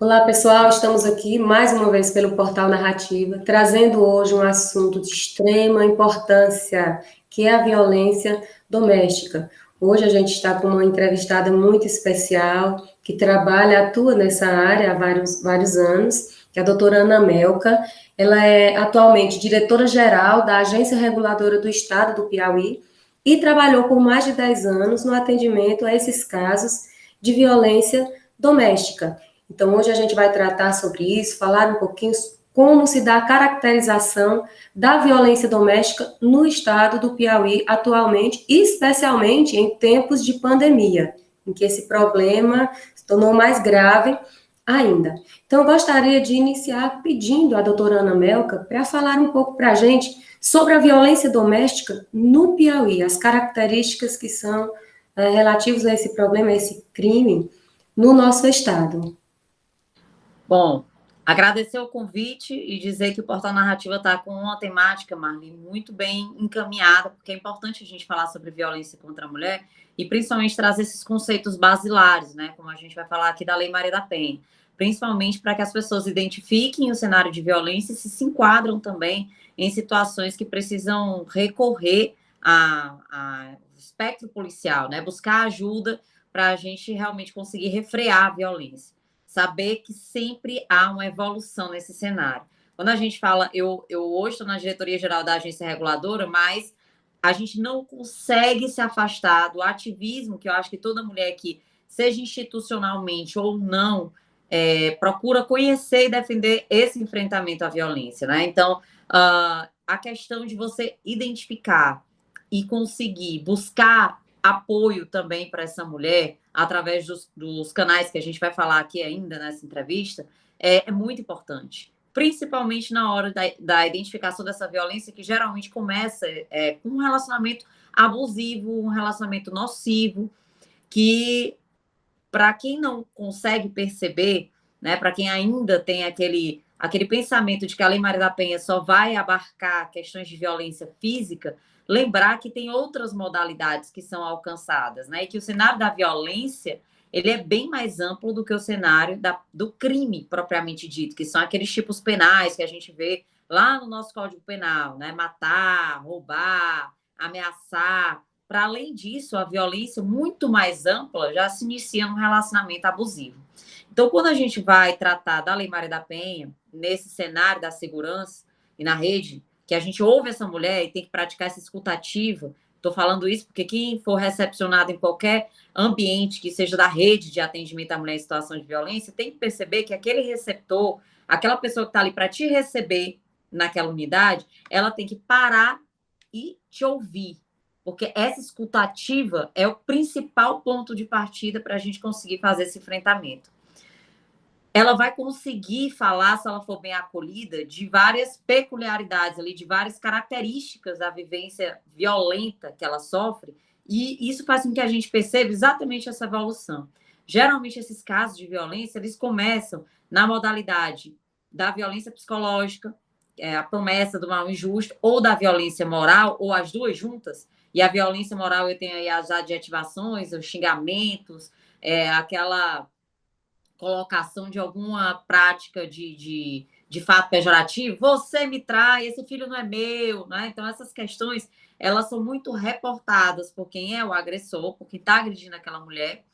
Olá, pessoal. Estamos aqui mais uma vez pelo Portal Narrativa, trazendo hoje um assunto de extrema importância, que é a violência doméstica. Hoje a gente está com uma entrevistada muito especial, que trabalha, atua nessa área há vários anos, que é a doutora Ana Melka. Ela é atualmente diretora-geral da Agência Reguladora do Estado do Piauí e trabalhou por mais de 10 anos no atendimento a esses casos de violência doméstica. Então, hoje a gente vai tratar sobre isso, falar um pouquinho como se dá a caracterização da violência doméstica no estado do Piauí atualmente, especialmente em tempos de pandemia, em que esse problema se tornou mais grave ainda. Então, eu gostaria de iniciar pedindo à doutora Ana Melka para falar um pouco para a gente sobre a violência doméstica no Piauí, as características que são relativas a esse problema, a esse crime no nosso estado. Bom, agradecer o convite e dizer que o Portal Narrativa está com uma temática, Marli, muito bem encaminhada, porque é importante a gente falar sobre violência contra a mulher e principalmente trazer esses conceitos basilares, né? Como a gente vai falar aqui da Lei Maria da Penha, principalmente para que as pessoas identifiquem o cenário de violência e se enquadram também em situações que precisam recorrer ao espectro policial, né? Buscar ajuda para a gente realmente conseguir refrear a violência. Saber que sempre há uma evolução nesse cenário. Quando a gente fala, eu hoje estou na diretoria geral da agência reguladora, mas a gente não consegue se afastar do ativismo que eu acho que toda mulher que, seja institucionalmente ou não, procura conhecer e defender esse enfrentamento à violência, né? Então, a questão de você identificar e conseguir buscar apoio também para essa mulher, através dos canais que a gente vai falar aqui ainda nessa entrevista, é muito importante. Principalmente na hora da identificação dessa violência, que geralmente começa com um relacionamento abusivo, um relacionamento nocivo, que, para quem não consegue perceber, né, para quem ainda tem aquele pensamento de que a Lei Maria da Penha só vai abarcar questões de violência física, lembrar que tem outras modalidades que são alcançadas, né? E que o cenário da violência ele é bem mais amplo do que o cenário do crime propriamente dito, que são aqueles tipos penais que a gente vê lá no nosso Código Penal, né? Matar, roubar, ameaçar. Para além disso, a violência muito mais ampla já se inicia num relacionamento abusivo. Então, quando a gente vai tratar da Lei Maria da Penha, nesse cenário da segurança e na rede, que a gente ouve essa mulher e tem que praticar essa escutativa. Estou falando isso porque quem for recepcionado em qualquer ambiente que seja da rede de atendimento à mulher em situação de violência, tem que perceber que aquele receptor, aquela pessoa que está ali para te receber naquela unidade, ela tem que parar e te ouvir. Porque essa escutativa é o principal ponto de partida para a gente conseguir fazer esse enfrentamento. Ela vai conseguir falar, se ela for bem acolhida, de várias peculiaridades ali, de várias características da vivência violenta que ela sofre, e isso faz com que a gente perceba exatamente essa evolução. Geralmente, esses casos de violência, eles começam na modalidade da violência psicológica, a promessa do mal injusto, ou da violência moral, ou as duas juntas. E a violência moral, eu tenho aí as adjetivações, os xingamentos, aquela colocação de alguma prática de fato pejorativo, você me trai, esse filho não é meu, né? Então, essas questões, elas são muito reportadas por quem é o agressor, por quem está agredindo aquela mulher,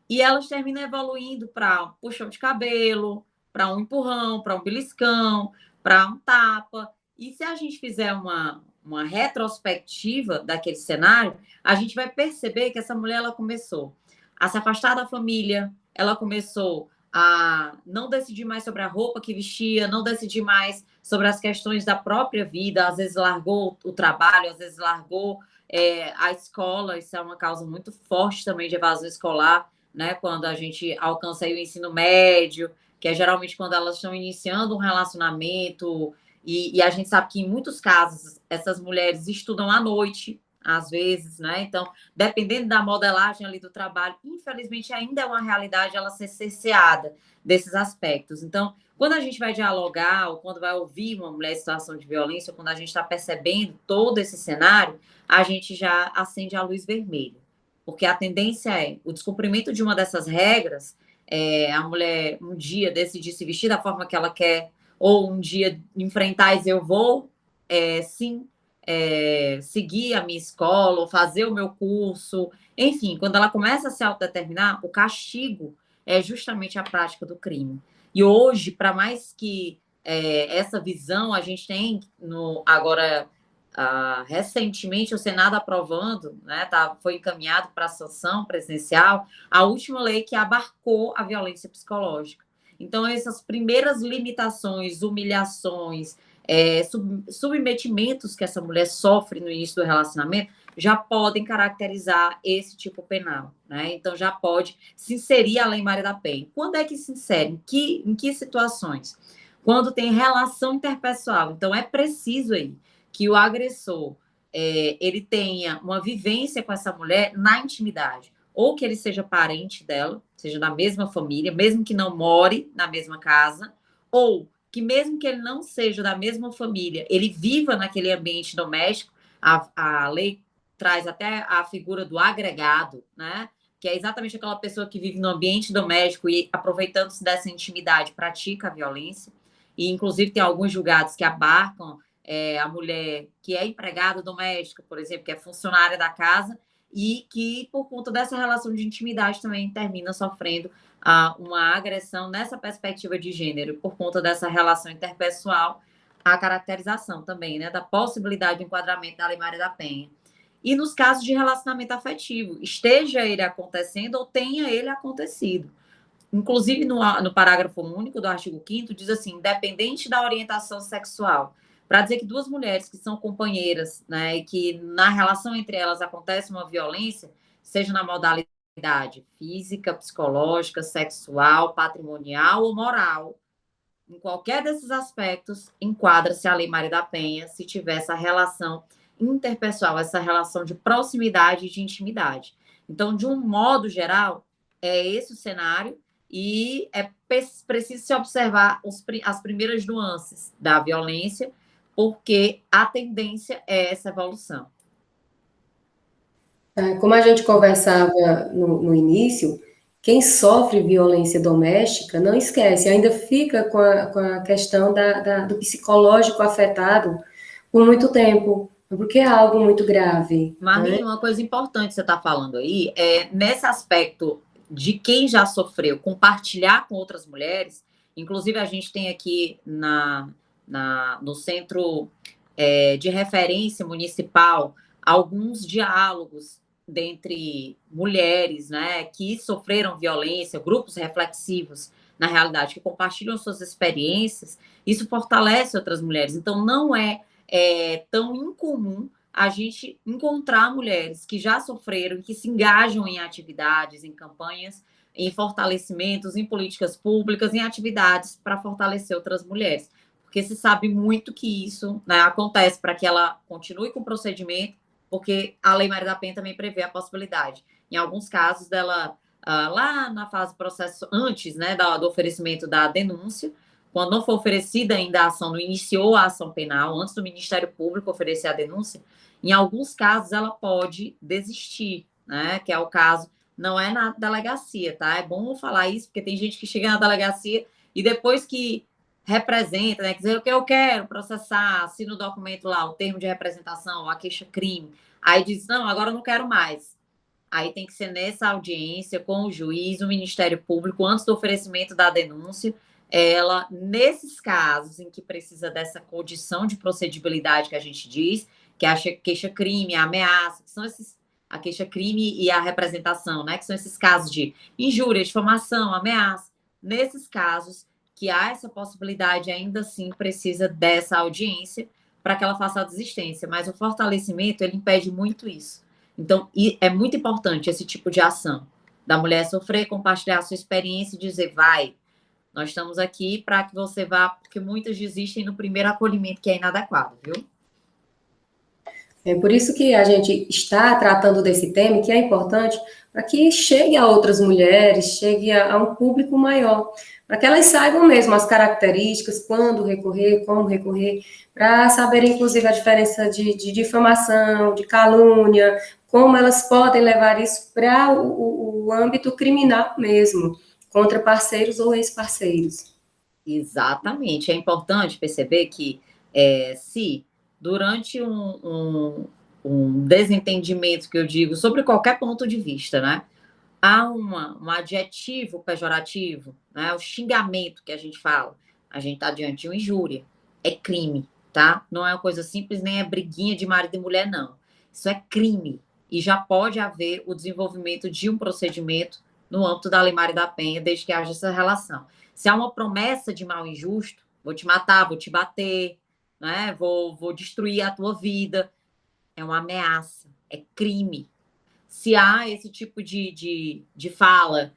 e elas terminam evoluindo para um puxão de cabelo, para um empurrão, para um beliscão, para um tapa. E se a gente fizer uma retrospectiva daquele cenário, a gente vai perceber que essa mulher ela começou a se afastar da família, ela começou a não decidir mais sobre a roupa que vestia, não decidir mais sobre as questões da própria vida, às vezes largou o trabalho, às vezes largou a escola, isso é uma causa muito forte também de evasão escolar, né? Quando a gente alcança aí o ensino médio, que é geralmente quando elas estão iniciando um relacionamento, e a gente sabe que em muitos casos essas mulheres estudam à noite, às vezes, né? Então, dependendo da modelagem ali do trabalho, infelizmente ainda é uma realidade ela ser cerceada desses aspectos. Então, quando a gente vai dialogar ou quando vai ouvir uma mulher em situação de violência, ou quando a gente está percebendo todo esse cenário, a gente já acende a luz vermelha. Porque a tendência é o descumprimento de uma dessas regras, a mulher um dia decidir se vestir da forma que ela quer, ou um dia enfrentar e dizer, eu vou sim seguir a minha escola, ou fazer o meu curso, enfim, quando ela começa a se autodeterminar, o castigo é justamente a prática do crime. E hoje, para mais que essa visão, a gente tem agora, recentemente, o Senado aprovando, né, foi encaminhado para a sanção presidencial, a última lei que abarcou a violência psicológica. Então, essas primeiras limitações, humilhações, submetimentos que essa mulher sofre no início do relacionamento já podem caracterizar esse tipo penal, né? Então já pode se inserir a Lei Maria da Penha. Quando é que se insere? Em que situações? Quando tem relação interpessoal. Então é preciso aí que o agressor ele tenha uma vivência com essa mulher na intimidade, ou que ele seja parente dela, seja da mesma família, mesmo que não more na mesma casa, ou que mesmo que ele não seja da mesma família, ele viva naquele ambiente doméstico. A lei traz até a figura do agregado, né? Que é exatamente aquela pessoa que vive no ambiente doméstico e, aproveitando-se dessa intimidade, pratica a violência. E, inclusive, tem alguns julgados que abarcam a mulher que é empregada doméstica, por exemplo, que é funcionária da casa, e que, por conta dessa relação de intimidade, também termina sofrendo uma agressão nessa perspectiva de gênero, por conta dessa relação interpessoal, a caracterização também, né, da possibilidade de enquadramento da Lei Maria da Penha. E nos casos de relacionamento afetivo, esteja ele acontecendo ou tenha ele acontecido. Inclusive, no parágrafo único do artigo 5º, diz assim, independente da orientação sexual, para dizer que duas mulheres que são companheiras, né, e que na relação entre elas acontece uma violência, seja na modalidade física, psicológica, sexual, patrimonial ou moral, em qualquer desses aspectos, enquadra-se a Lei Maria da Penha se tiver essa relação interpessoal, essa relação de proximidade e de intimidade. Então, de um modo geral, é esse o cenário e é preciso se observar as primeiras nuances da violência, porque a tendência é essa evolução. Como a gente conversava no início, quem sofre violência doméstica não esquece, ainda fica com a questão do psicológico afetado por muito tempo, porque é algo muito grave. Marli, uma coisa importante que você está falando aí é nesse aspecto de quem já sofreu, compartilhar com outras mulheres. Inclusive, a gente tem aqui no Centro de Referência Municipal alguns diálogos dentre mulheres, né, que sofreram violência, grupos reflexivos, na realidade, que compartilham suas experiências. Isso fortalece outras mulheres. Então, não é tão incomum a gente encontrar mulheres que já sofreram, que se engajam em atividades, em campanhas, em fortalecimentos, em políticas públicas, em atividades para fortalecer outras mulheres. Porque se sabe muito que isso, né, acontece para que ela continue com o procedimento, porque a Lei Maria da Penha também prevê a possibilidade, em alguns casos, dela, lá na fase do processo, antes, né, do oferecimento da denúncia, quando não for oferecida ainda a ação, não iniciou a ação penal, antes do Ministério Público oferecer a denúncia, em alguns casos ela pode desistir, né? Que é o caso, não é na delegacia, tá? É bom falar isso, porque tem gente que chega na delegacia e depois que representa, né? Quer dizer, o que eu quero processar, assina o documento lá, o termo de representação, a queixa-crime, aí diz, não, agora eu não quero mais. Aí tem que ser nessa audiência com o juiz, o Ministério Público, antes do oferecimento da denúncia, ela, nesses casos em que precisa dessa condição de procedibilidade que a gente diz, que é a queixa-crime, a ameaça, que são a queixa-crime e a representação, né? Que são esses casos de injúria, difamação, ameaça. Nesses casos que há essa possibilidade, ainda assim precisa dessa audiência para que ela faça a desistência. Mas o fortalecimento, ele impede muito isso. Então, é muito importante esse tipo de ação, da mulher sofrer, compartilhar a sua experiência e dizer, vai, nós estamos aqui para que você vá, porque muitas desistem no primeiro acolhimento, que é inadequado, viu? É por isso que a gente está tratando desse tema, que é importante, para que chegue a outras mulheres, chegue a um público maior, para que elas saibam mesmo as características, quando recorrer, como recorrer, para saberem, inclusive, a diferença de difamação, de calúnia, como elas podem levar isso para o âmbito criminal mesmo, contra parceiros ou ex-parceiros. Exatamente. É importante perceber que se durante um desentendimento, que eu digo, sobre qualquer ponto de vista, né? Há um adjetivo pejorativo, né? O xingamento que a gente fala. A gente está diante de uma injúria. É crime, tá? Não é uma coisa simples, nem é briguinha de marido e mulher, não. Isso é crime. E já pode haver o desenvolvimento de um procedimento no âmbito da Lei Maria da Penha, desde que haja essa relação. Se há uma promessa de mal injusto, vou te matar, vou te bater, né? Vou destruir a tua vida. É uma ameaça, é crime. Se há esse tipo de fala,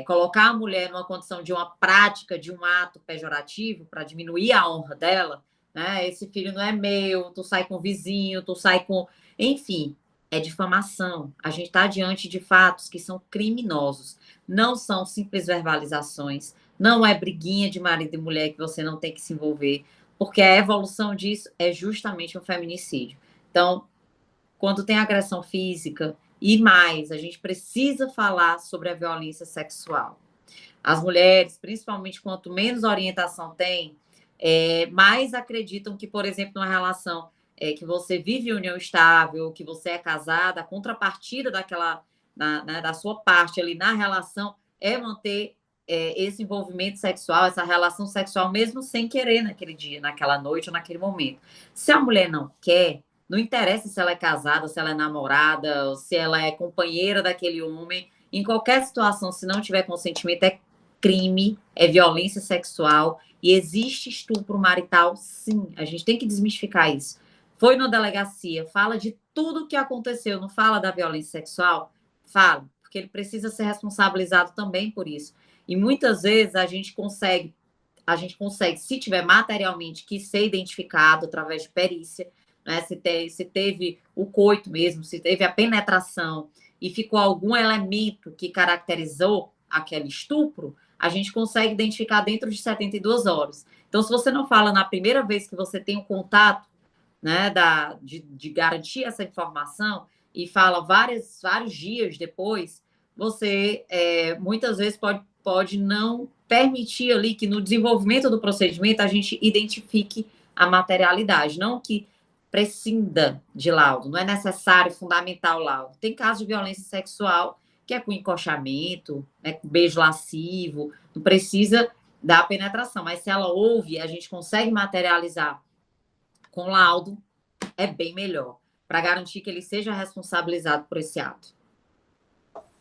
colocar a mulher numa condição de uma prática, de um ato pejorativo, para diminuir a honra dela, né? Esse filho não é meu, tu sai com o vizinho, tu sai com. Enfim, é difamação. A gente está diante de fatos que são criminosos. Não são simples verbalizações, não é briguinha de marido e mulher que você não tem que se envolver, porque a evolução disso é justamente um feminicídio. Então, quando tem agressão física e mais, a gente precisa falar sobre a violência sexual. As mulheres, principalmente quanto menos orientação tem, mais acreditam que, por exemplo, numa relação que você vive em união estável, que você é casada, a contrapartida da sua parte ali na relação é manter esse envolvimento sexual, essa relação sexual, mesmo sem querer naquele dia, naquela noite ou naquele momento. Se a mulher não quer, não interessa se ela é casada, se ela é namorada, se ela é companheira daquele homem, em qualquer situação, se não tiver consentimento, é crime, é violência sexual e existe estupro marital, sim. A gente tem que desmistificar isso. Foi na delegacia, fala de tudo o que aconteceu, não fala da violência sexual? Fala, porque ele precisa ser responsabilizado também por isso. E muitas vezes a gente consegue, se tiver materialmente, que ser identificado através de perícia, né? Se teve o coito mesmo, se teve a penetração e ficou algum elemento que caracterizou aquele estupro, a gente consegue identificar dentro de 72 horas. Então, se você não fala na primeira vez que você tem o contato, né, de garantir essa informação e fala vários dias depois, você muitas vezes pode não permitir ali que no desenvolvimento do procedimento a gente identifique a materialidade, não que prescinda de laudo, não é necessário, fundamental o laudo. Tem casos de violência sexual que é com encoxamento, né, com beijo lascivo, não precisa da penetração, mas se ela houve, a gente consegue materializar com laudo, é bem melhor, para garantir que ele seja responsabilizado por esse ato.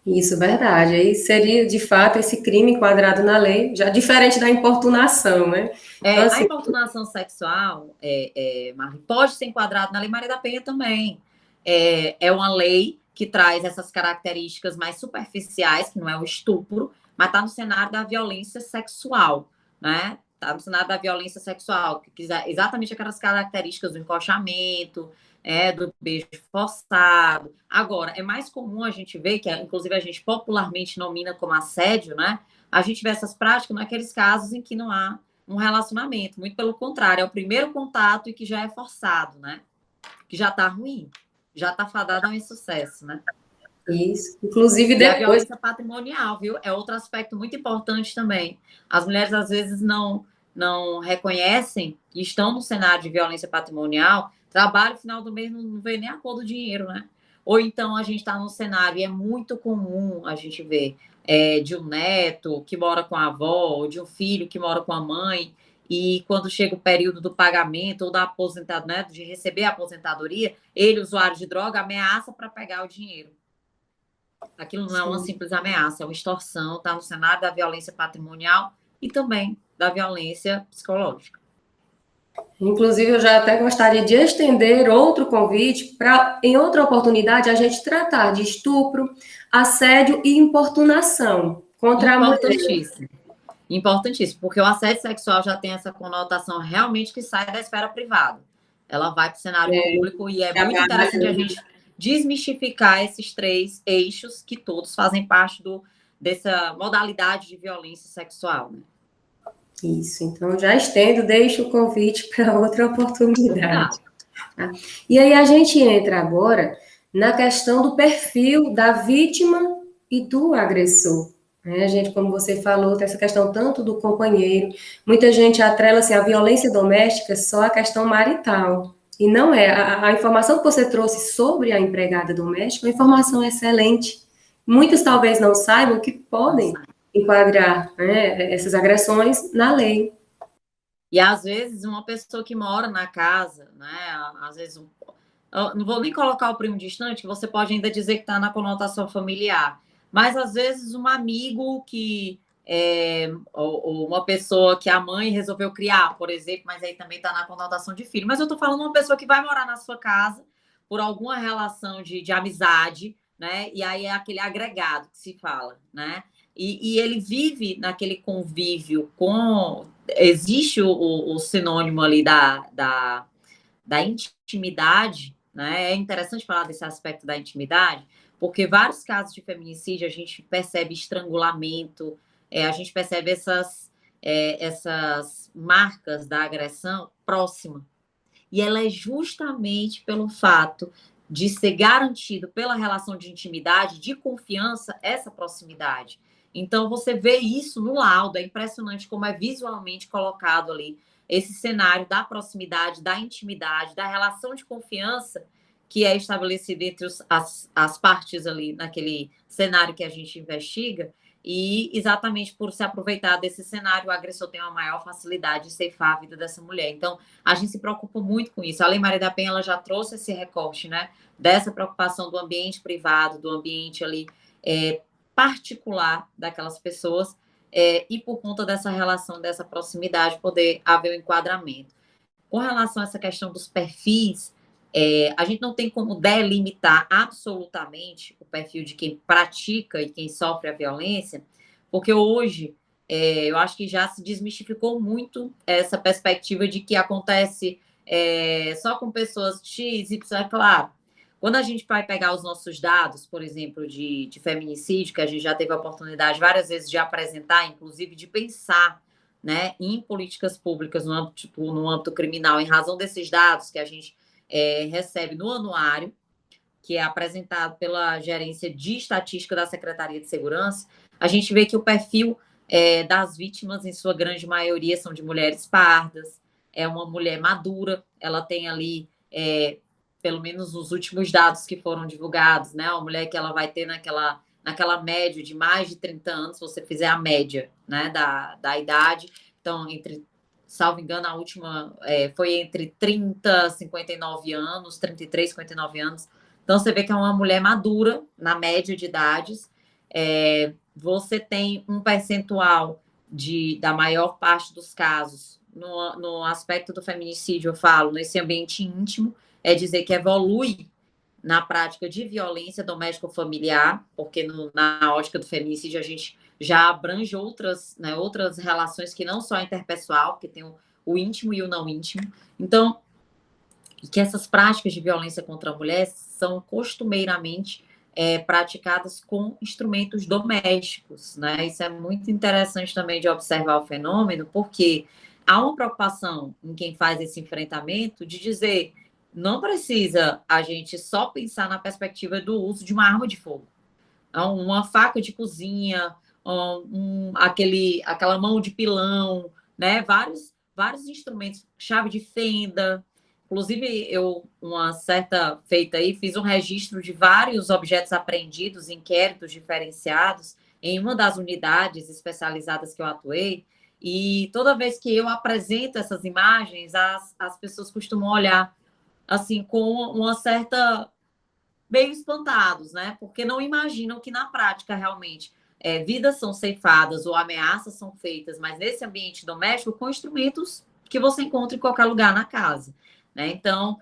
Isso, verdade. Aí seria, de fato, esse crime enquadrado na lei, já diferente da importunação, né? Então, assim, a importunação sexual, Marli, pode ser enquadrada na Lei Maria da Penha também. É uma lei que traz essas características mais superficiais, que não é o estupro, mas está no cenário da violência sexual, né? Está no cenário da violência sexual, que exatamente aquelas características do encoxamento, do beijo forçado. Agora, é mais comum a gente ver, que inclusive a gente popularmente nomina como assédio, né? A gente vê essas práticas naqueles casos em que não há um relacionamento, muito pelo contrário, é o primeiro contato e que já é forçado, né? Que já está ruim, já está fadado ao insucesso, né? Isso. Inclusive, depois... E a violência patrimonial, viu? É outro aspecto muito importante também. As mulheres, às vezes, não reconhecem que estão no cenário de violência patrimonial, trabalho, final do mês, não vê nem a cor do dinheiro, né? Ou então a gente está no cenário, e é muito comum a gente ver de um neto que mora com a avó, ou de um filho que mora com a mãe, e quando chega o período do pagamento ou da aposentadoria, né, de receber a aposentadoria, ele, usuário de droga, ameaça para pegar o dinheiro. Aquilo não é uma simples ameaça, é uma extorsão, está no cenário da violência patrimonial e também da violência psicológica. Inclusive, eu já até gostaria de estender outro convite para, em outra oportunidade, a gente tratar de estupro, assédio e importunação contra a mulher. Importantíssimo, porque o assédio sexual já tem essa conotação realmente que sai da esfera privada. Ela vai para o cenário público e é muito interessante a gente desmistificar esses 3 eixos que todos fazem parte dessa modalidade de violência sexual, né? Isso, então já estendo, deixo o convite para outra oportunidade. Tá? E aí a gente entra agora na questão do perfil da vítima e do agressor. Né? A gente, como você falou, tem essa questão tanto do companheiro. Muita gente atrela assim, a violência doméstica só a questão marital. E não é. A informação que você trouxe sobre a empregada doméstica é uma informação excelente. Muitos talvez não saibam que podem enquadrar, né, essas agressões na lei. E às vezes uma pessoa que mora na casa, né? Às vezes não vou nem colocar o primo distante, que você pode ainda dizer que está na conotação familiar, mas às vezes um amigo que ou uma pessoa que a mãe resolveu criar, por exemplo, mas aí também está na conotação de filho. Mas eu estou falando uma pessoa que vai morar na sua casa por alguma relação de amizade, né? E aí é aquele agregado que se fala, né? E ele vive naquele convívio com. Existe o sinônimo ali da intimidade, né? É interessante falar desse aspecto da intimidade, porque vários casos de feminicídio a gente percebe estrangulamento, a gente percebe essas marcas da agressão próxima. E ela é justamente pelo fato de ser garantido pela relação de intimidade, de confiança, essa proximidade. Então, você vê isso no laudo, é impressionante como é visualmente colocado ali esse cenário da proximidade, da intimidade, da relação de confiança que é estabelecida entre as partes ali naquele cenário que a gente investiga. E exatamente por se aproveitar desse cenário, o agressor tem uma maior facilidade de ceifar a vida dessa mulher. Então, a gente se preocupa muito com isso. A Lei Maria da Penha ela já trouxe esse recorte, né? Dessa preocupação do ambiente privado, do ambiente ali particular daquelas pessoas, e por conta dessa relação, dessa proximidade, poder haver o enquadramento. Com relação a essa questão dos perfis, a gente não tem como delimitar absolutamente o perfil de quem pratica e quem sofre a violência, porque hoje eu acho que já se desmistificou muito essa perspectiva de que acontece só com pessoas X, Y, é claro. Quando a gente vai pegar os nossos dados, por exemplo, de feminicídio, que a gente já teve a oportunidade várias vezes de apresentar, inclusive de pensar, né, em políticas públicas no âmbito criminal, em razão desses dados que a gente recebe no anuário, que é apresentado pela Gerência de Estatística da Secretaria de Segurança, a gente vê que o perfil das vítimas, em sua grande maioria, são de mulheres pardas, é uma mulher madura, ela tem ali, pelo menos os últimos dados que foram divulgados, né, uma mulher que ela vai ter naquela média de mais de 30 anos, se você fizer a média, né, da idade, então, salvo engano, a última foi entre 30 e 59 anos, 33, 59 anos. Então, você vê que é uma mulher madura, na média de idades. Você tem um percentual da maior parte dos casos, no aspecto do feminicídio, eu falo, nesse ambiente íntimo, é dizer que evolui na prática de violência doméstica-familiar, porque na ótica do feminicídio a gente já abrange outras relações que não só a interpessoal, porque tem o íntimo e o não íntimo. Então, que essas práticas de violência contra a mulher são costumeiramente praticadas com instrumentos domésticos, né? Isso é muito interessante também de observar o fenômeno, porque há uma preocupação em quem faz esse enfrentamento de dizer não precisa a gente só pensar na perspectiva do uso de uma arma de fogo. Uma faca de cozinha, aquela mão de pilão, né? Vários instrumentos, chave de fenda. Inclusive, uma certa feita aí, fiz um registro de vários objetos apreendidos, inquéritos diferenciados, em uma das unidades especializadas que eu atuei, e toda vez que eu apresento essas imagens, as pessoas costumam olhar assim com uma certa meio espantados, né? Porque não imaginam que na prática realmente vidas são ceifadas ou ameaças são feitas, mas nesse ambiente doméstico com instrumentos que você encontra em qualquer lugar na casa, né? Então,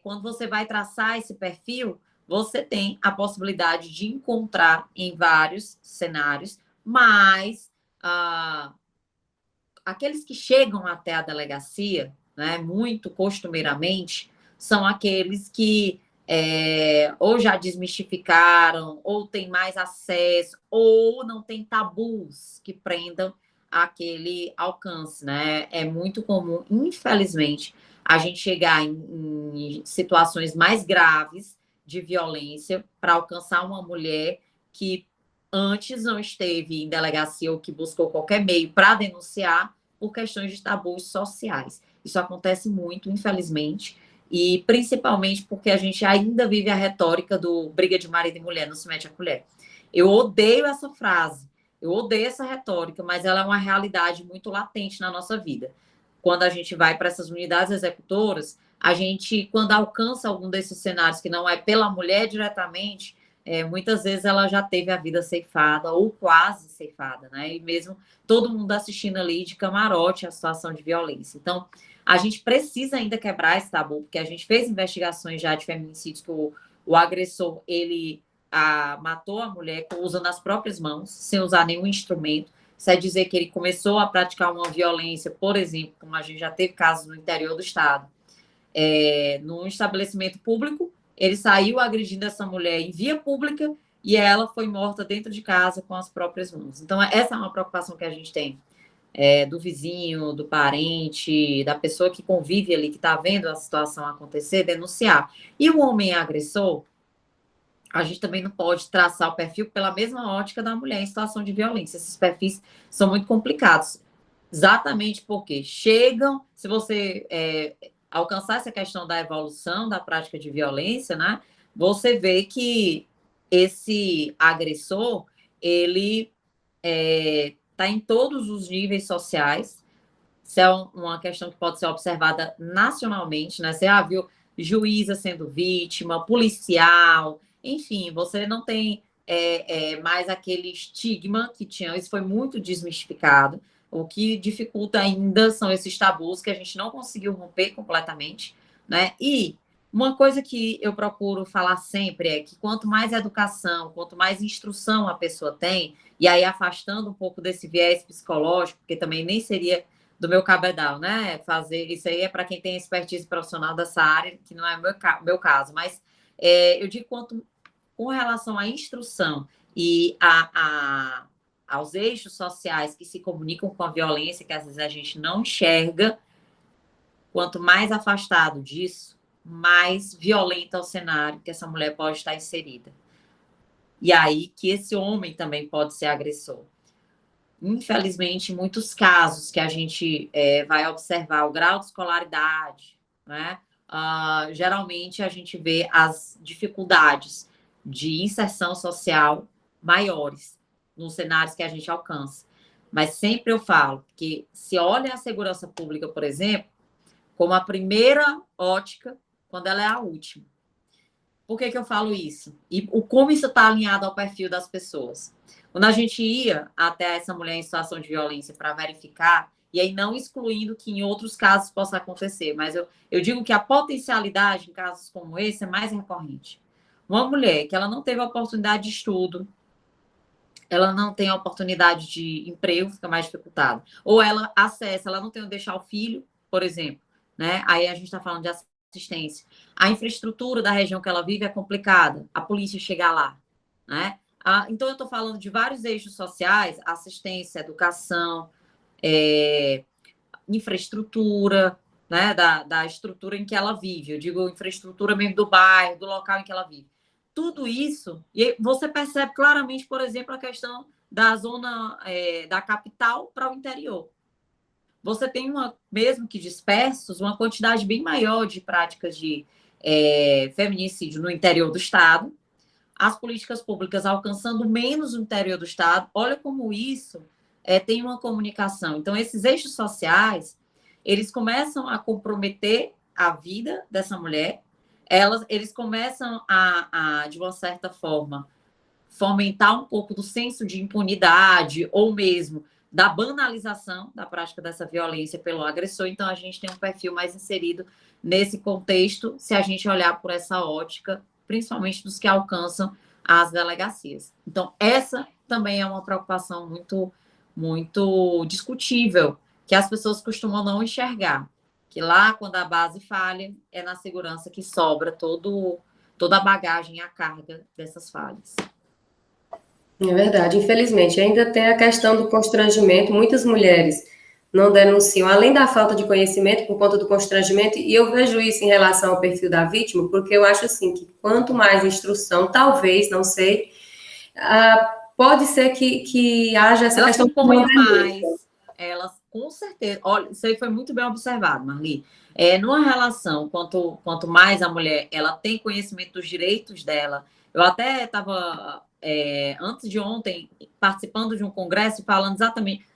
quando você vai traçar esse perfil, você tem a possibilidade de encontrar em vários cenários, mas aqueles que chegam até a delegacia, né, muito costumeiramente, são aqueles que ou já desmistificaram, ou têm mais acesso, ou não tem tabus que prendam aquele alcance, né? É muito comum, infelizmente, a gente chegar em situações mais graves de violência para alcançar uma mulher que antes não esteve em delegacia ou que buscou qualquer meio para denunciar por questões de tabus sociais. Isso acontece muito, infelizmente, e principalmente porque a gente ainda vive a retórica do briga de marido e mulher, não se mete a colher. Eu odeio essa frase, eu odeio essa retórica, mas ela é uma realidade muito latente na nossa vida. Quando a gente vai para essas unidades executoras, a gente, quando alcança algum desses cenários que não é pela mulher diretamente, muitas vezes ela já teve a vida ceifada ou quase ceifada, né? E mesmo todo mundo assistindo ali de camarote a situação de violência. Então, a gente precisa ainda quebrar esse tabu, porque a gente fez investigações já de feminicídios que o agressor, ele matou a mulher usando as próprias mãos, sem usar nenhum instrumento. Isso é dizer que ele começou a praticar uma violência, por exemplo, como a gente já teve casos no interior do estado, num estabelecimento público, ele saiu agredindo essa mulher em via pública e ela foi morta dentro de casa com as próprias mãos. Então, essa é uma preocupação que a gente tem, do vizinho, do parente, da pessoa que convive ali, que está vendo a situação acontecer, denunciar. E o homem agressor, a gente também não pode traçar o perfil pela mesma ótica da mulher em situação de violência. Esses perfis são muito complicados, exatamente porque chegam, se você alcançar essa questão da evolução da prática de violência, né, você vê que esse agressor, ele está em todos os níveis sociais. Isso é uma questão que pode ser observada nacionalmente, né? Você viu juíza sendo vítima, policial, enfim, você não tem mais aquele estigma que tinha. Isso foi muito desmistificado. O que dificulta ainda são esses tabus que a gente não conseguiu romper completamente, né? E uma coisa que eu procuro falar sempre é que quanto mais educação, quanto mais instrução a pessoa tem, e aí afastando um pouco desse viés psicológico, porque também nem seria do meu cabedal, né? Fazer isso aí é para quem tem expertise profissional dessa área, que não é o meu caso, mas eu digo quanto com relação à instrução e aos eixos sociais que se comunicam com a violência, que às vezes a gente não enxerga, quanto mais afastado disso, mais violento é o cenário que essa mulher pode estar inserida. E aí que esse homem também pode ser agressor. Infelizmente, em muitos casos que a gente vai observar o grau de escolaridade, né? Geralmente a gente vê as dificuldades de inserção social maiores nos cenários que a gente alcança. Mas sempre eu falo que se olha a segurança pública, por exemplo, como a primeira ótica, quando ela é a última. Por que eu falo isso? E como isso está alinhado ao perfil das pessoas? Quando a gente ia até essa mulher em situação de violência para verificar, e aí não excluindo que em outros casos possa acontecer, mas eu digo que a potencialidade em casos como esse é mais recorrente. Uma mulher que ela não teve a oportunidade de estudo, ela não tem a oportunidade de emprego, fica mais dificultado. Ou ela acessa, ela não tem onde deixar o filho, por exemplo, né? Aí a gente está falando de assistência. A infraestrutura da região que ela vive é complicada, a polícia chegar lá, né? Então, eu estou falando de vários eixos sociais, assistência, educação, infraestrutura, né? Da estrutura em que ela vive. Eu digo infraestrutura mesmo do bairro, do local em que ela vive. Tudo isso, e você percebe claramente, por exemplo, a questão da zona da capital para o interior. Você tem, mesmo que dispersos, uma quantidade bem maior de práticas de feminicídio no interior do estado, as políticas públicas alcançando menos o interior do estado. Olha como isso tem uma comunicação. Então, esses eixos sociais, eles começam a comprometer a vida dessa mulher, eles começam de uma certa forma, fomentar um pouco do senso de impunidade ou mesmo da banalização da prática dessa violência pelo agressor. Então, a gente tem um perfil mais inserido nesse contexto, se a gente olhar por essa ótica, principalmente dos que alcançam as delegacias. Então, essa também é uma preocupação muito, muito discutível, que as pessoas costumam não enxergar, que lá, quando a base falha, é na segurança que sobra toda a bagagem e a carga dessas falhas. É verdade, infelizmente. Ainda tem a questão do constrangimento. Muitas mulheres não denunciam, além da falta de conhecimento por conta do constrangimento, e eu vejo isso em relação ao perfil da vítima, porque eu acho assim que quanto mais instrução, talvez, não sei, pode ser que haja essa elas questão se de impõem mais, elas, com certeza. Olha, isso aí foi muito bem observado, Marli. Numa relação, quanto mais a mulher ela tem conhecimento dos direitos dela, eu até estava, antes de ontem, participando de um congresso, falando exatamente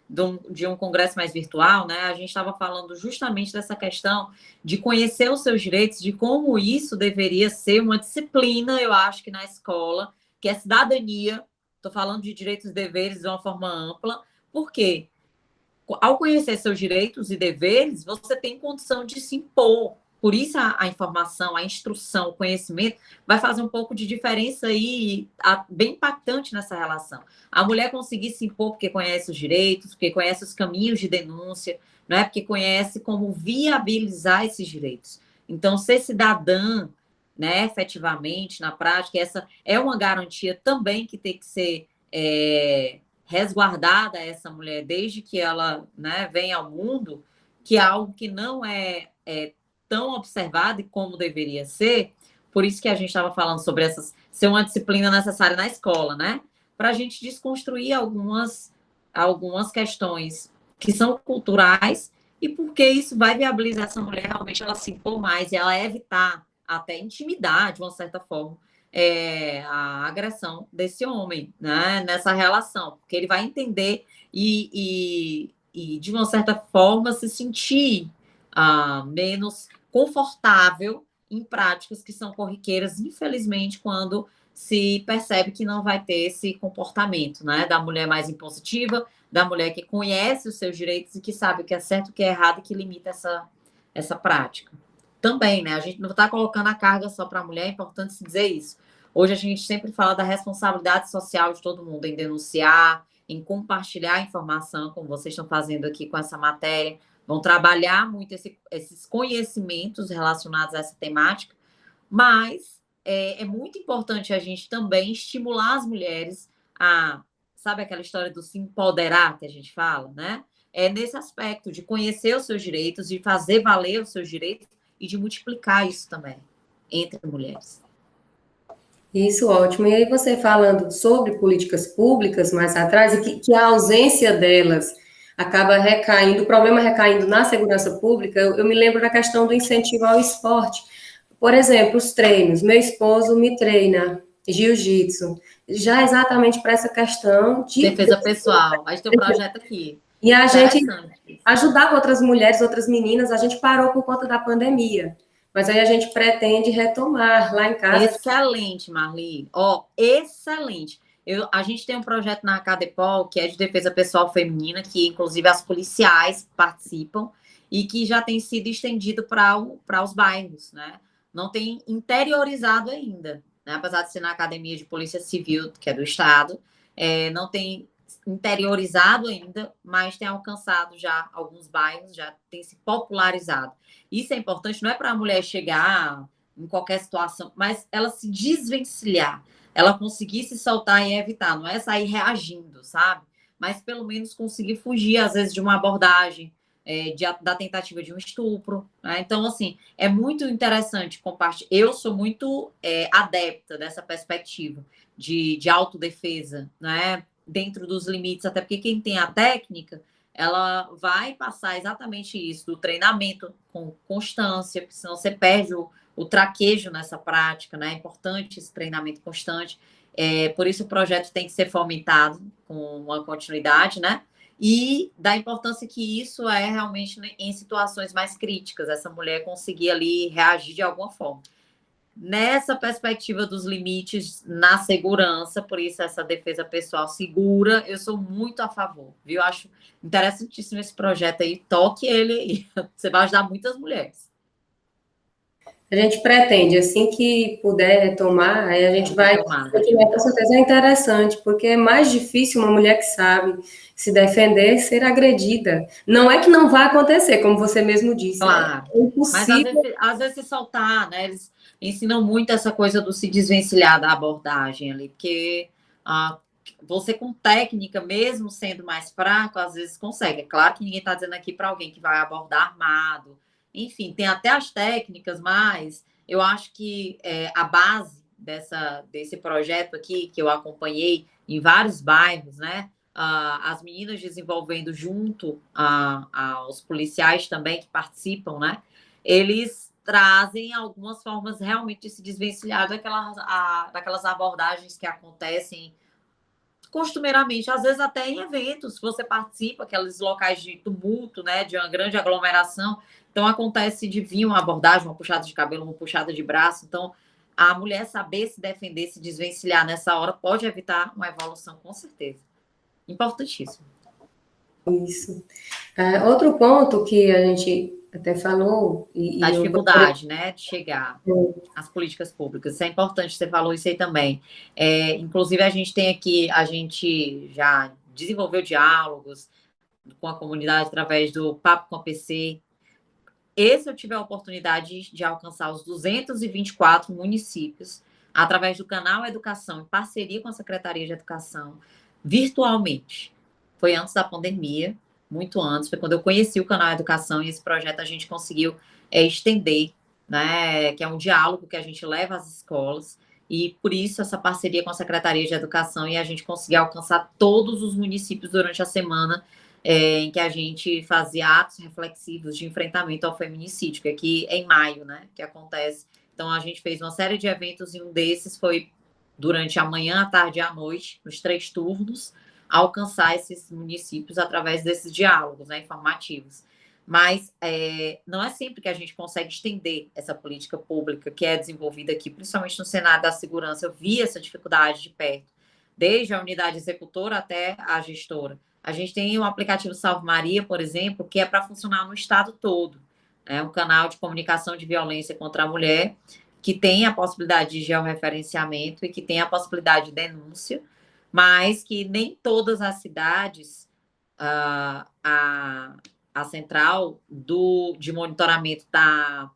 de um congresso mais virtual, né? A gente estava falando justamente dessa questão de conhecer os seus direitos, de como isso deveria ser uma disciplina, eu acho que na escola, que é cidadania. Estou falando de direitos e deveres de uma forma ampla, porque ao conhecer seus direitos e deveres, você tem condição de se impor. Por isso, a informação, a instrução, o conhecimento vai fazer um pouco de diferença aí, bem impactante nessa relação. A mulher conseguir se impor porque conhece os direitos, porque conhece os caminhos de denúncia, né? Porque conhece como viabilizar esses direitos. Então, ser cidadã, né, efetivamente, na prática, essa é uma garantia também que tem que ser resguardada essa mulher desde que ela, né, vem ao mundo, que é algo que não é tão observado como deveria ser. Por isso que a gente estava falando sobre ser uma disciplina necessária na escola, né? Para a gente desconstruir algumas questões que são culturais e porque isso vai viabilizar essa mulher realmente ela se impor mais e ela evitar até intimidar, de uma certa forma, a agressão desse homem, né, nessa relação, porque ele vai entender e de uma certa forma, se sentir menos confortável em práticas que são corriqueiras, infelizmente, quando se percebe que não vai ter esse comportamento, né, da mulher mais impositiva, da mulher que conhece os seus direitos e que sabe o que é certo, o que é errado e que limita essa prática. Também, né? A gente não está colocando a carga só para a mulher, é importante se dizer isso. Hoje a gente sempre fala da responsabilidade social de todo mundo em denunciar, em compartilhar a informação, como vocês estão fazendo aqui com essa matéria. Vão trabalhar muito esses conhecimentos relacionados a essa temática, mas é muito importante a gente também estimular as mulheres sabe aquela história do se empoderar que a gente fala, né? É nesse aspecto de conhecer os seus direitos, de fazer valer os seus direitos e de multiplicar isso também entre mulheres. Isso, ótimo. E aí você falando sobre políticas públicas mais atrás, e que a ausência delas acaba recaindo, o problema recaindo na segurança pública, eu me lembro da questão do incentivo ao esporte. Por exemplo, os treinos. Meu esposo me treina jiu-jitsu, já exatamente para essa questão de defesa pessoal. A gente tem um projeto aqui. E a gente ajudava outras mulheres, outras meninas, a gente parou por conta da pandemia. Mas aí a gente pretende retomar lá em casa. Excelente, Marli. Excelente. A gente tem um projeto na Cadepol, que é de defesa pessoal feminina, que inclusive as policiais participam, e que já tem sido estendido para os bairros, né? Não tem interiorizado ainda, né? Apesar de ser na Academia de Polícia Civil, que é do Estado, não tem interiorizado ainda, mas tem alcançado já alguns bairros, já tem se popularizado. Isso é importante, não é para a mulher chegar em qualquer situação, mas ela se desvencilhar, ela conseguir se soltar e evitar, não é sair reagindo, sabe? Mas pelo menos conseguir fugir, às vezes, de uma abordagem, da tentativa de um estupro, né? Então, assim, é muito interessante compartilhar. Eu sou muito adepta dessa perspectiva de autodefesa, né? Dentro dos limites, até porque quem tem a técnica, ela vai passar exatamente isso, do treinamento com constância, porque senão você perde o traquejo nessa prática, né? É importante esse treinamento constante. Por isso o projeto tem que ser fomentado com uma continuidade, né? E da importância que isso é realmente em situações mais críticas, essa mulher conseguir ali reagir de alguma forma. Nessa perspectiva dos limites na segurança, por isso essa defesa pessoal segura, eu sou muito a favor, viu? Acho interessantíssimo esse projeto aí, toque ele aí, você vai ajudar muitas mulheres. A gente pretende, assim que puder retomar, aí a gente vai. Com certeza é interessante, porque é mais difícil uma mulher que sabe se defender ser agredida. Não é que não vai acontecer, como você mesmo disse. Claro. É impossível. Mas às vezes se soltar, né? Eles ensinam muito essa coisa do se desvencilhar da abordagem ali, porque você com técnica, mesmo sendo mais fraco, às vezes consegue. É claro que ninguém está dizendo aqui para alguém que vai abordar armado. Enfim, tem até as técnicas, mas eu acho que a base desse projeto aqui, que eu acompanhei em vários bairros, né? As meninas desenvolvendo junto aos policiais também que participam, né? Eles trazem algumas formas realmente de se desvencilhar daquelas abordagens que acontecem costumeiramente, às vezes até em eventos, você participa, aqueles locais de tumulto, né, de uma grande aglomeração, então acontece de vir uma abordagem, uma puxada de cabelo, uma puxada de braço, então a mulher saber se defender, se desvencilhar nessa hora pode evitar uma evolução, com certeza. Importantíssimo. Isso. Outro ponto que a gente até falou, a dificuldade, né, de chegar às políticas públicas. Isso é importante, você falou isso aí também. Inclusive, a gente já desenvolveu diálogos com a comunidade através do Papo com a PC. Esse eu tive a oportunidade de alcançar os 224 municípios através do canal Educação, em parceria com a Secretaria de Educação, virtualmente. Foi antes da pandemia, muito antes, foi quando eu conheci o canal Educação e esse projeto a gente conseguiu estender, né, que é um diálogo que a gente leva às escolas, e por isso essa parceria com a Secretaria de Educação e a gente conseguiu alcançar todos os municípios durante a semana em que a gente fazia atos reflexivos de enfrentamento ao feminicídio, que aqui é em maio, né, que acontece. Então, a gente fez uma série de eventos e um desses foi durante a manhã, a tarde e a noite, nos 3 turnos, alcançar esses municípios através desses diálogos, né, informativos. Mas não é sempre que a gente consegue estender essa política pública que é desenvolvida aqui, principalmente no Senado da Segurança. Eu vi essa dificuldade de perto, desde a unidade executora até a gestora. A gente tem o aplicativo Salve Maria, por exemplo, que é para funcionar no estado todo. É um canal de comunicação de violência contra a mulher, que tem a possibilidade de georreferenciamento e que tem a possibilidade de denúncia, mas que nem todas as cidades, a central de monitoramento está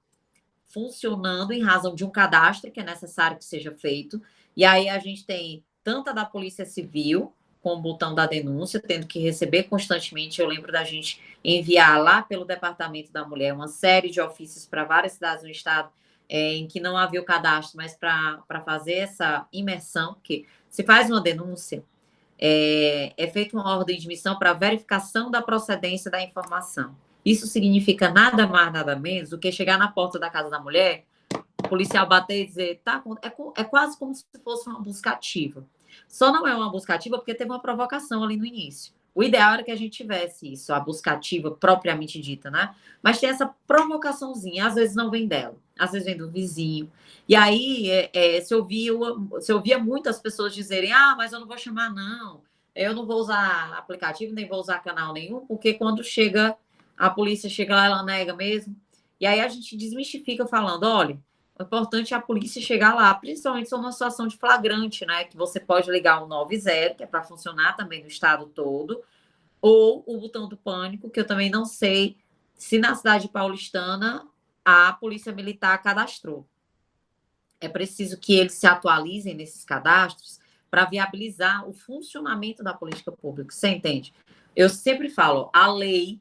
funcionando em razão de um cadastro que é necessário que seja feito. E aí a gente tem tanto a da Polícia Civil, com o botão da denúncia, tendo que receber constantemente. Eu lembro da gente enviar lá pelo Departamento da Mulher uma série de ofícios para várias cidades do estado em que não havia o cadastro, mas para fazer essa imersão, porque se faz uma denúncia, é feita uma ordem de missão para verificação da procedência da informação. Isso significa nada mais, nada menos do que chegar na porta da casa da mulher, o policial bater e dizer, tá, é quase como se fosse uma busca ativa. Só não é uma busca ativa porque teve uma provocação ali no início. O ideal era que a gente tivesse isso, a busca ativa propriamente dita, né? Mas tem essa provocaçãozinha, às vezes não vem dela, às vezes vem do vizinho. E aí se ouvia muitas pessoas dizerem, mas eu não vou chamar, não. Eu não vou usar aplicativo, nem vou usar canal nenhum, porque quando chega, a polícia chega lá, ela nega mesmo. E aí a gente desmistifica falando, olha, o importante é a polícia chegar lá, principalmente se é uma situação de flagrante, né? Que você pode ligar o 90, que é para funcionar também no estado todo, ou o botão do pânico, que eu também não sei se na cidade paulistana a Polícia Militar cadastrou. É preciso que eles se atualizem nesses cadastros para viabilizar o funcionamento da política pública. Você entende? Eu sempre falo, a lei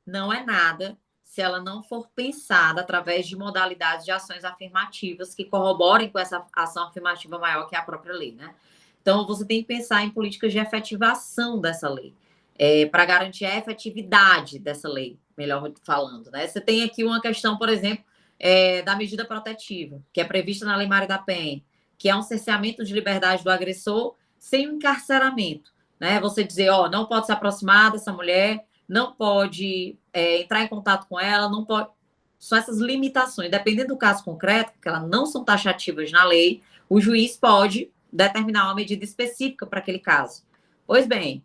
não é nada se ela não for pensada através de modalidades de ações afirmativas que corroborem com essa ação afirmativa maior que é a própria lei, né? Então, você tem que pensar em políticas de efetivação dessa lei, para garantir a efetividade dessa lei, melhor falando, né? Você tem aqui uma questão, por exemplo, da medida protetiva, que é prevista na Lei Maria da Penha, que é um cerceamento de liberdade do agressor sem encarceramento, né? Você dizer, não pode se aproximar dessa mulher, não pode entrar em contato com ela, não pode. São essas limitações. Dependendo do caso concreto, porque elas não são taxativas na lei, o juiz pode determinar uma medida específica para aquele caso. Pois bem,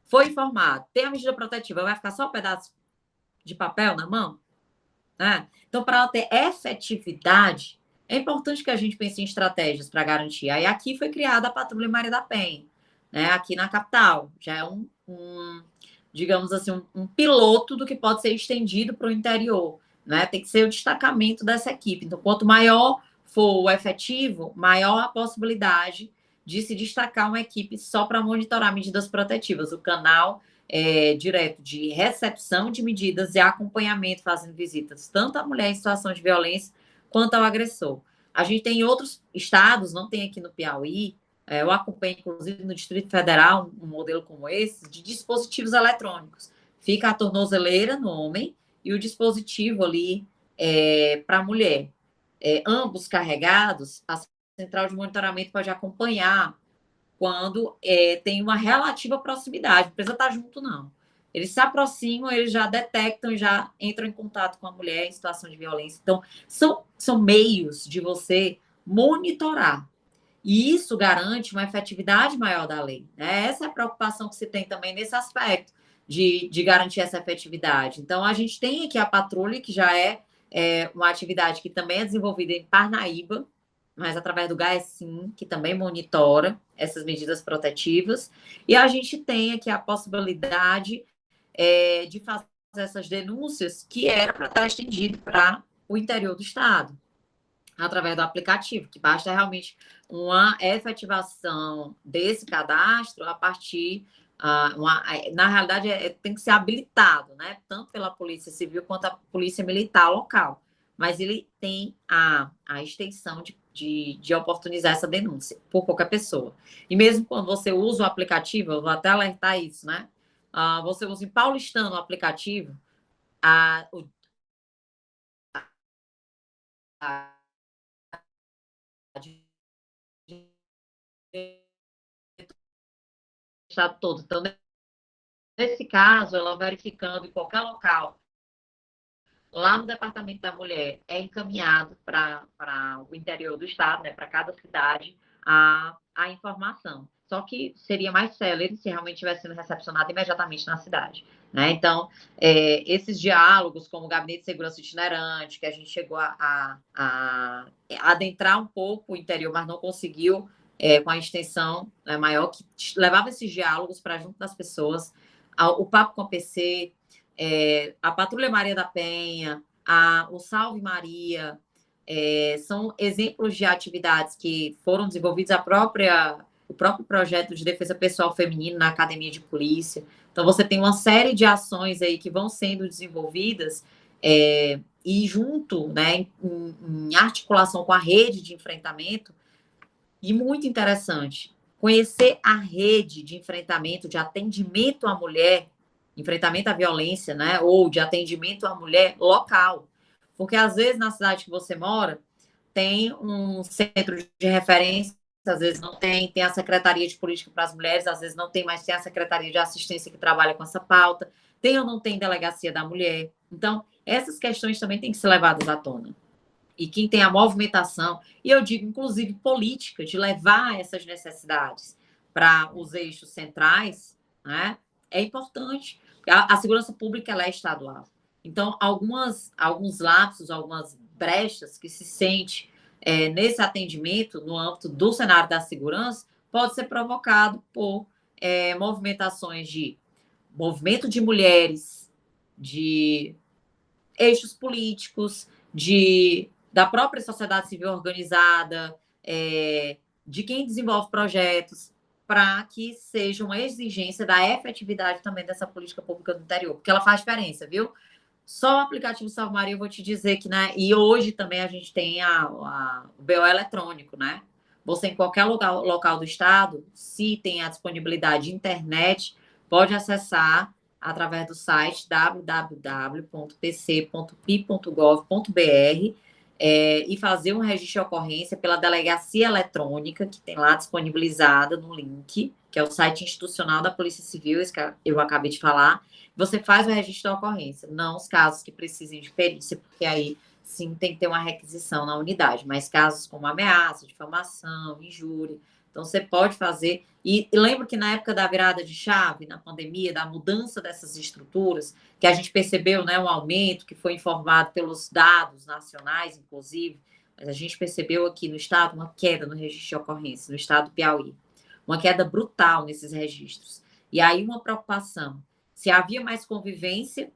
foi informado, tem a medida protetiva, vai ficar só um pedaço de papel na mão? Né? Então, para ela ter efetividade, é importante que a gente pense em estratégias para garantir. Aí aqui foi criada a Patrulha Maria da Penha, né? Aqui na capital. Já é digamos assim, um piloto do que pode ser estendido para o interior, né? Tem que ser o destacamento dessa equipe. Então, quanto maior for o efetivo, maior a possibilidade de se destacar uma equipe só para monitorar medidas protetivas. O canal direto de recepção de medidas e acompanhamento, fazendo visitas, tanto à mulher em situação de violência quanto ao agressor. A gente tem em outros estados, não tem aqui no Piauí, eu acompanho, inclusive, no Distrito Federal, um modelo como esse, de dispositivos eletrônicos. Fica a tornozeleira no homem e o dispositivo ali para a mulher. Ambos carregados, a central de monitoramento pode acompanhar quando tem uma relativa proximidade, não precisa estar junto, não. Eles se aproximam, eles já detectam, já entram em contato com a mulher em situação de violência. Então, são meios de você monitorar. E isso garante uma efetividade maior da lei. Né? Essa é a preocupação que se tem também nesse aspecto de garantir essa efetividade. Então, a gente tem aqui a patrulha, que já é uma atividade que também é desenvolvida em Parnaíba, mas através do GAESim, que também monitora essas medidas protetivas. E a gente tem aqui a possibilidade de fazer essas denúncias que era para estar estendido para o interior do estado, através do aplicativo, que basta realmente uma efetivação desse cadastro a partir, na realidade, tem que ser habilitado, né? Tanto pela Polícia Civil quanto a Polícia Militar local. Mas ele tem a extensão de oportunizar essa denúncia por qualquer pessoa. E mesmo quando você usa o aplicativo, eu vou até alertar isso, né? Você usa em paulistano o aplicativo, a estado todo. Então, nesse caso, ela verificando em qualquer local, lá no Departamento da Mulher, é encaminhado para o interior do estado, né, para cada cidade, a informação. Só que seria mais célere se realmente tivesse sendo recepcionado imediatamente na cidade. Né? Então, esses diálogos, como o Gabinete de Segurança Itinerante, que a gente chegou a adentrar um pouco o interior, mas não conseguiu, com a extensão maior, que levava esses diálogos para junto das pessoas, o Papo com a PC, a Patrulha Maria da Penha, o Salve Maria, são exemplos de atividades que foram desenvolvidos, o próprio projeto de defesa pessoal feminino na Academia de Polícia. Então, você tem uma série de ações aí que vão sendo desenvolvidas e junto, né, em articulação com a rede de enfrentamento, e muito interessante, conhecer a rede de enfrentamento, de atendimento à mulher, enfrentamento à violência, né, ou de atendimento à mulher local. Porque, às vezes, na cidade que você mora, tem um centro de referência, às vezes não tem a Secretaria de Política para as Mulheres, às vezes não tem, mas tem a Secretaria de Assistência que trabalha com essa pauta, tem ou não tem Delegacia da Mulher. Então, essas questões também têm que ser levadas à tona. E quem tem a movimentação, e eu digo, inclusive, política, de levar essas necessidades para os eixos centrais, né, é importante. A segurança pública ela é estadual. Então, alguns lapsos, algumas brechas que se sente nesse atendimento, no âmbito do cenário da segurança, pode ser provocado por movimentações de movimento de mulheres, de eixos políticos, da própria sociedade civil organizada, de quem desenvolve projetos, para que seja uma exigência da efetividade também dessa política pública do interior, porque ela faz diferença, viu? Só o aplicativo Salve Maria, eu vou te dizer que, né? E hoje também a gente tem o BO eletrônico, né? Você, em qualquer local do estado, se tem a disponibilidade de internet, pode acessar através do site www.pc.pi.gov.br e fazer um registro de ocorrência pela delegacia eletrônica, que tem lá disponibilizada no link, que é o site institucional da Polícia Civil, esse que eu acabei de falar. Você faz o registro da ocorrência, não os casos que precisem de perícia, porque aí sim tem que ter uma requisição na unidade, mas casos como ameaça, difamação, injúria, então você pode fazer. E lembro que na época da virada de chave, na pandemia, da mudança dessas estruturas, que a gente percebeu, né, um aumento que foi informado pelos dados nacionais, inclusive, mas a gente percebeu aqui no estado uma queda no registro de ocorrência, no estado do Piauí, uma queda brutal nesses registros. E aí uma preocupação, se havia mais convivência,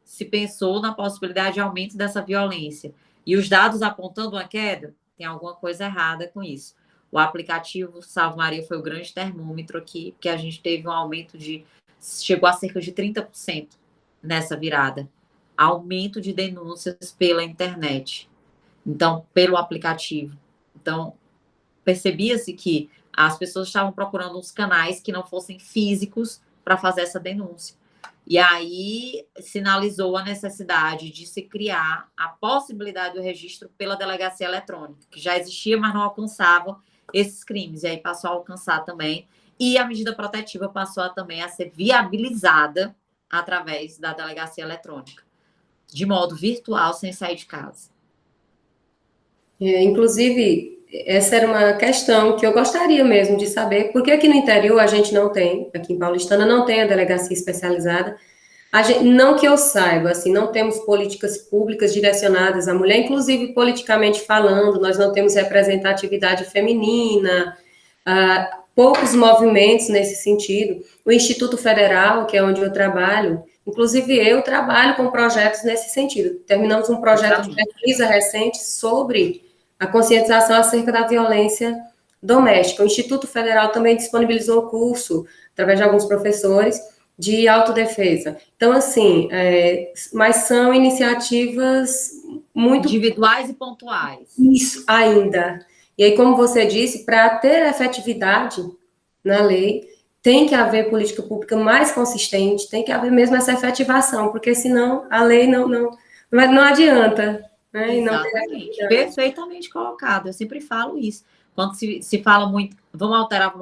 se pensou na possibilidade de aumento dessa violência. E os dados apontando uma queda, tem alguma coisa errada com isso. O aplicativo Salve Maria foi o grande termômetro aqui, porque a gente teve um aumento chegou a cerca de 30% nessa virada. Aumento de denúncias pela internet. então, pelo aplicativo. Então, percebia-se que as pessoas estavam procurando uns canais que não fossem físicos para fazer essa denúncia. E aí sinalizou a necessidade de se criar a possibilidade do registro pela delegacia eletrônica, que já existia, mas não alcançava esses crimes. E aí passou a alcançar também. E a medida protetiva passou também a ser viabilizada através da delegacia eletrônica, de modo virtual, sem sair de casa. Inclusive, essa era uma questão que eu gostaria mesmo de saber, porque aqui no interior a gente não tem, aqui em Paulistana não tem a delegacia especializada. Não que eu saiba, assim, não temos políticas públicas direcionadas à mulher, inclusive politicamente falando, nós não temos representatividade feminina, poucos movimentos nesse sentido. O Instituto Federal, que é onde eu trabalho, inclusive eu trabalho com projetos nesse sentido. Terminamos um projeto de pesquisa recente sobre a conscientização acerca da violência doméstica. O Instituto Federal também disponibilizou curso, através de alguns professores, de autodefesa. Então, assim, mas são iniciativas muito... individuais e pontuais. Isso, ainda. E aí, como você disse, para ter efetividade na lei, tem que haver política pública mais consistente, tem que haver mesmo essa efetivação, porque senão a lei não adianta. Né? Exatamente, perfeitamente colocado. Eu sempre falo isso. Quando se fala muito, vamos alterar,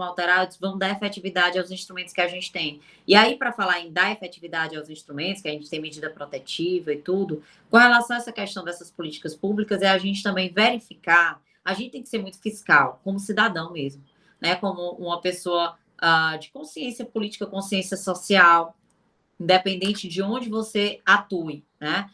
vamos dar efetividade aos instrumentos que a gente tem. E aí, para falar em dar efetividade aos instrumentos, que a gente tem medida protetiva e tudo, com relação a essa questão dessas políticas públicas, é a gente também verificar, a gente tem que ser muito fiscal, como cidadão mesmo, né? Como uma pessoa de consciência política, consciência social, independente de onde você atue, né?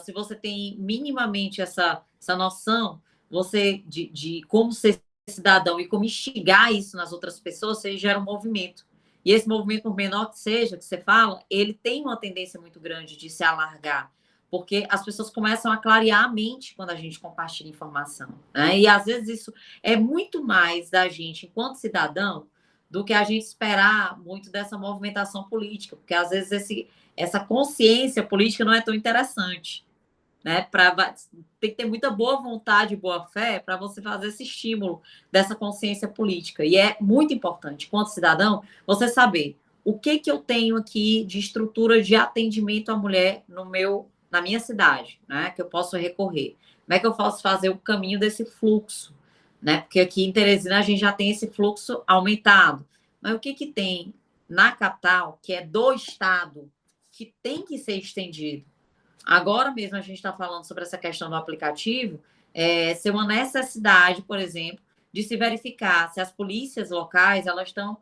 Se você tem minimamente essa noção, você de como ser cidadão e como instigar isso nas outras pessoas, você gera um movimento. E esse movimento, por menor que seja, que você fala, ele tem uma tendência muito grande de se alargar, porque as pessoas começam a clarear a mente quando a gente compartilha informação, né? E às vezes isso é muito mais da gente, enquanto cidadão, do que a gente esperar muito dessa movimentação política, porque às vezes essa consciência política não é tão interessante, né? Tem que ter muita boa vontade e boa fé para você fazer esse estímulo dessa consciência política. E é muito importante, enquanto cidadão, você saber o que eu tenho aqui de estrutura de atendimento à mulher na minha cidade, né? Que eu posso recorrer. Como é que eu posso fazer o caminho desse fluxo? Né? Porque aqui em Teresina a gente já tem esse fluxo aumentado. Mas o que tem na capital, que é do estado, que tem que ser estendido? Agora mesmo a gente está falando sobre essa questão do aplicativo, ser uma necessidade, por exemplo, de se verificar se as polícias locais elas estão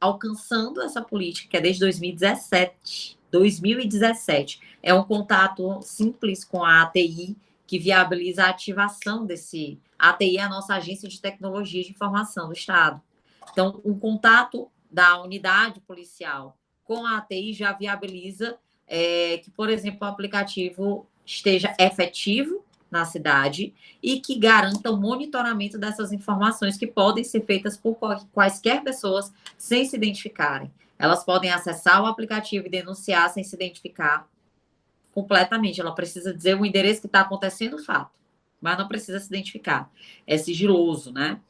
alcançando essa política, que é desde 2017. 2017. É um contato simples com a ATI, que viabiliza a ativação desse... A ATI é a nossa agência de tecnologia de informação do Estado. Então, um contato da unidade policial com a ATI já viabiliza que, por exemplo, o aplicativo esteja efetivo na cidade e que garanta o monitoramento dessas informações que podem ser feitas por quaisquer pessoas sem se identificarem. Elas podem acessar o aplicativo e denunciar sem se identificar completamente. Ela precisa dizer o endereço que está acontecendo o fato, mas não precisa se identificar. É sigiloso, né?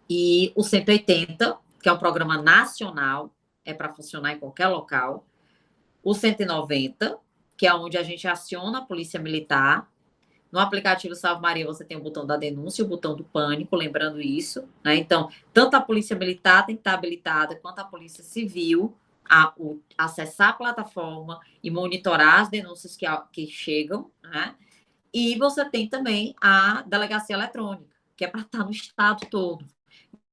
E o 180, que é um programa nacional, é para funcionar em qualquer local. O 190, que é onde a gente aciona a polícia militar. No aplicativo Salve Maria, você tem o botão da denúncia e o botão do pânico, lembrando isso, né? Então, tanto a polícia militar tem que estar habilitada, quanto a polícia civil a acessar a plataforma e monitorar as denúncias que chegam, né? E você tem também a delegacia eletrônica, que é para estar no estado todo.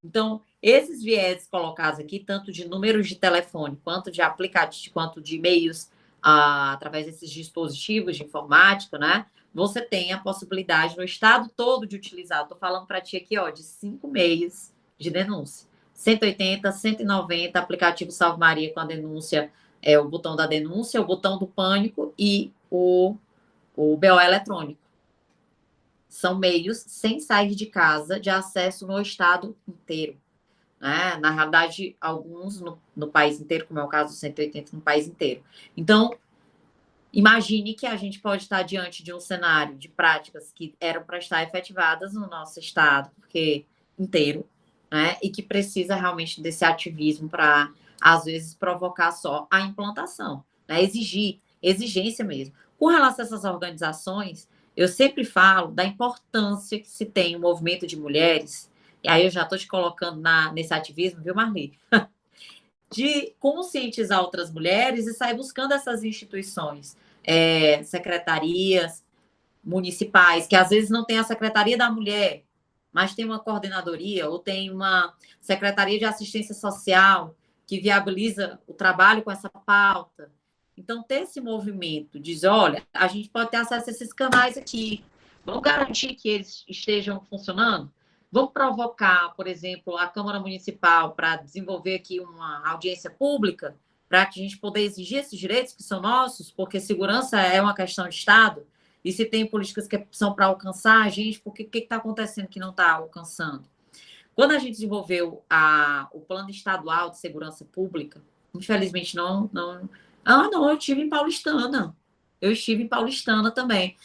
Então, esses vieses colocados aqui, tanto de números de telefone, quanto de aplicativo, quanto de e-mails, através desses dispositivos de informática, né? Você tem a possibilidade no estado todo de utilizar. Estou falando para ti aqui, ó, de 5 meios de denúncia. 180, 190, aplicativo Salve Maria com a denúncia, o botão da denúncia, o botão do pânico e o BO eletrônico. São meios, sem sair de casa, de acesso no estado inteiro. Né? Na realidade, alguns no país inteiro, como é o caso do 180, no país inteiro. Então, Imagine que a gente pode estar diante de um cenário de práticas que eram para estar efetivadas no nosso estado, porque inteiro, né? E que precisa realmente desse ativismo para, às vezes, provocar só a implantação, né? Exigência mesmo. Com relação a essas organizações, eu sempre falo da importância que se tem o movimento de mulheres, e aí eu já estou te colocando nesse ativismo, viu, Marli? De conscientizar outras mulheres e sair buscando essas instituições, secretarias municipais, que às vezes não tem a Secretaria da Mulher, mas tem uma coordenadoria ou tem uma Secretaria de Assistência Social que viabiliza o trabalho com essa pauta. Então, ter esse movimento, diz, olha, a gente pode ter acesso a esses canais aqui, vamos garantir que eles estejam funcionando? Vamos provocar, por exemplo, a Câmara Municipal para desenvolver aqui uma audiência pública para que a gente poder exigir esses direitos que são nossos, porque segurança é uma questão de Estado, e se tem políticas que são para alcançar a gente, porque o que está acontecendo que não está alcançando? Quando a gente desenvolveu o Plano Estadual de Segurança Pública, infelizmente não. Ah, não, eu estive em Paulistana. Eu estive em Paulistana também.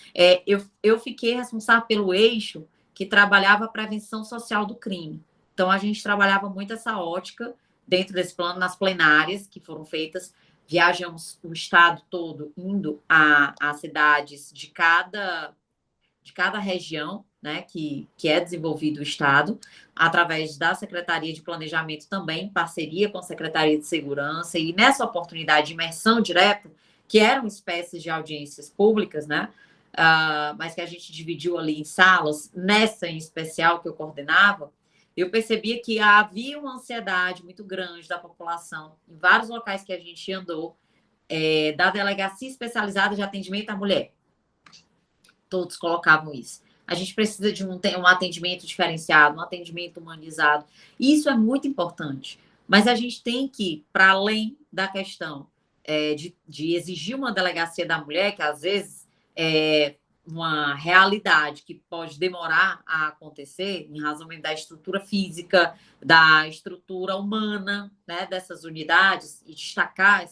Eu fiquei responsável pelo eixo que trabalhava a prevenção social do crime. Então, a gente trabalhava muito essa ótica dentro desse plano, nas plenárias que foram feitas. Viajamos o estado todo, indo a cidades de cada região, né, que é desenvolvido o Estado, através da Secretaria de Planejamento também, em parceria com a Secretaria de Segurança, e nessa oportunidade de imersão direta, que eram espécies de audiências públicas, né, mas que a gente dividiu ali em salas, nessa em especial que eu coordenava, eu percebia que havia uma ansiedade muito grande da população, em vários locais que a gente andou, da Delegacia Especializada de Atendimento à Mulher. Todos colocavam isso. A gente precisa de um atendimento diferenciado, um atendimento humanizado. Isso é muito importante. Mas a gente tem que, para além da questão de exigir uma delegacia da mulher, que às vezes é uma realidade que pode demorar a acontecer, em razão da estrutura física, da estrutura humana, né, dessas unidades, e destacar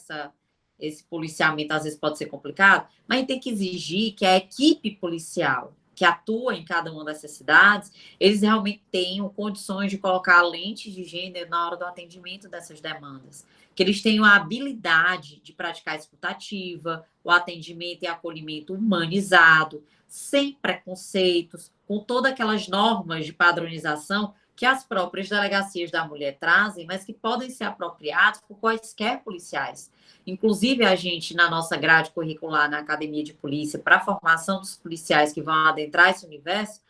esse policiamento às vezes pode ser complicado, mas a gente tem que exigir que a equipe policial que atua em cada uma dessas cidades, eles realmente tenham condições de colocar lentes de gênero na hora do atendimento dessas demandas, que eles tenham a habilidade de praticar a escutativa, o atendimento e acolhimento humanizado, sem preconceitos, com todas aquelas normas de padronização que as próprias delegacias da mulher trazem, mas que podem ser apropriados por quaisquer policiais. Inclusive, a gente, na nossa grade curricular na Academia de Polícia, para a formação dos policiais que vão adentrar esse universo,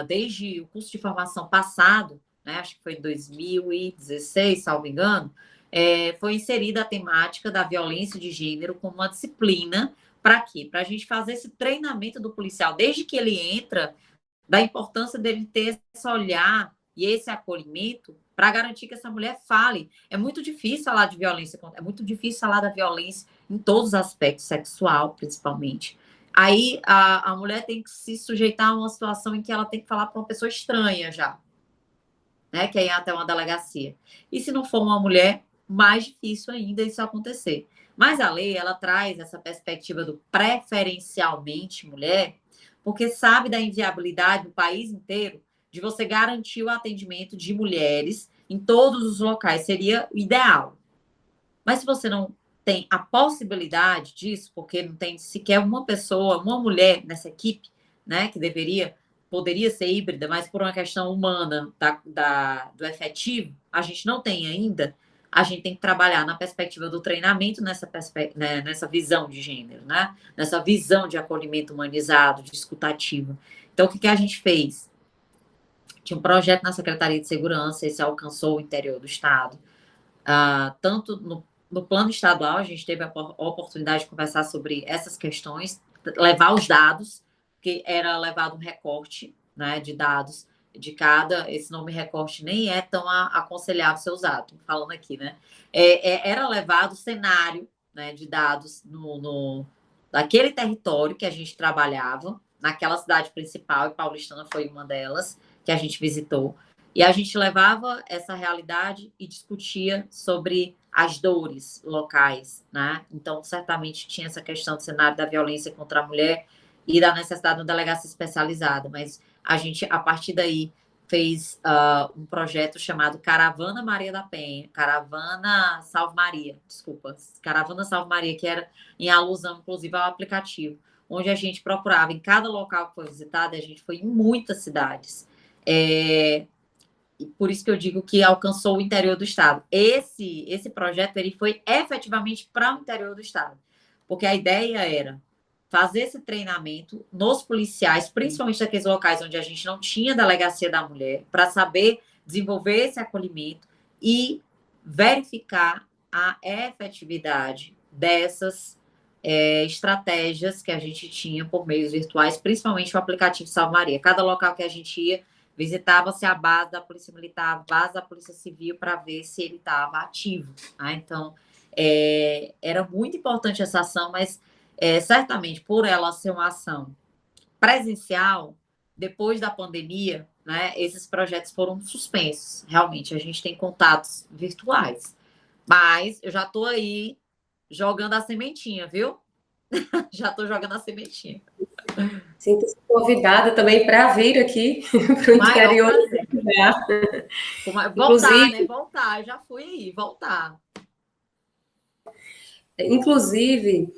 desde o curso de formação passado, né, acho que foi em 2016, salvo engano, foi inserida a temática da violência de gênero como uma disciplina. Para quê? Para a gente fazer esse treinamento do policial, desde que ele entra, da importância dele ter esse olhar e esse acolhimento para garantir que essa mulher fale. É muito difícil falar de violência, é muito difícil falar da violência em todos os aspectos, sexual, principalmente. Aí a mulher tem que se sujeitar a uma situação em que ela tem que falar para uma pessoa estranha já, né? Que aí é até uma delegacia. E se não for uma mulher, mais difícil ainda isso acontecer. Mas a lei, ela traz essa perspectiva do preferencialmente mulher, porque sabe da inviabilidade do país inteiro de você garantir o atendimento de mulheres em todos os locais. Seria o ideal. Mas se você não tem a possibilidade disso, porque não tem sequer uma pessoa, uma mulher nessa equipe, né, que poderia ser híbrida, mas por uma questão humana do efetivo, a gente não tem ainda, a gente tem que trabalhar na perspectiva do treinamento nessa visão de gênero, né? Nessa visão de acolhimento humanizado, de escutativa. Então, o que a gente fez? Tinha um projeto na Secretaria de Segurança, esse alcançou o interior do Estado. Tanto no plano estadual, a gente teve a oportunidade de conversar sobre essas questões, levar os dados, que era levado um recorte, né, de dados de cada, esse nome recorte nem é tão aconselhável ser usado, falando aqui, né? Era levado o cenário, né, de dados daquele território que a gente trabalhava, naquela cidade principal, e Paulistana foi uma delas, que a gente visitou, E a gente levava essa realidade e discutia sobre as dores locais, né? Então, certamente tinha essa questão do cenário da violência contra a mulher e da necessidade de uma delegacia especializada, mas a gente, a partir daí, fez um projeto chamado Caravana Maria da Penha, Caravana Salve Maria, desculpa, Caravana Salve Maria, que era em alusão, inclusive, ao aplicativo, onde a gente procurava, em cada local que foi visitado, a gente foi em muitas cidades, e por isso que eu digo que alcançou o interior do estado. Esse projeto ele foi efetivamente para o interior do estado, porque a ideia era fazer esse treinamento nos policiais, principalmente naqueles locais onde a gente não tinha delegacia da mulher, para saber desenvolver esse acolhimento e verificar a efetividade dessas estratégias que a gente tinha por meios virtuais, principalmente o aplicativo Salve Maria. Cada local que a gente ia, visitava-se a base da Polícia Militar, a base da Polícia Civil, para ver se ele estava ativo. Tá? Então, era muito importante essa ação, mas certamente, por ela ser uma ação presencial, depois da pandemia, né, esses projetos foram suspensos. Realmente, a gente tem contatos virtuais. Mas eu já estou aí jogando a sementinha, viu? Já estou jogando a sementinha. Sinto-se convidada também para vir aqui para o interior. Voltar, né? Voltar, eu já fui aí, voltar. Inclusive,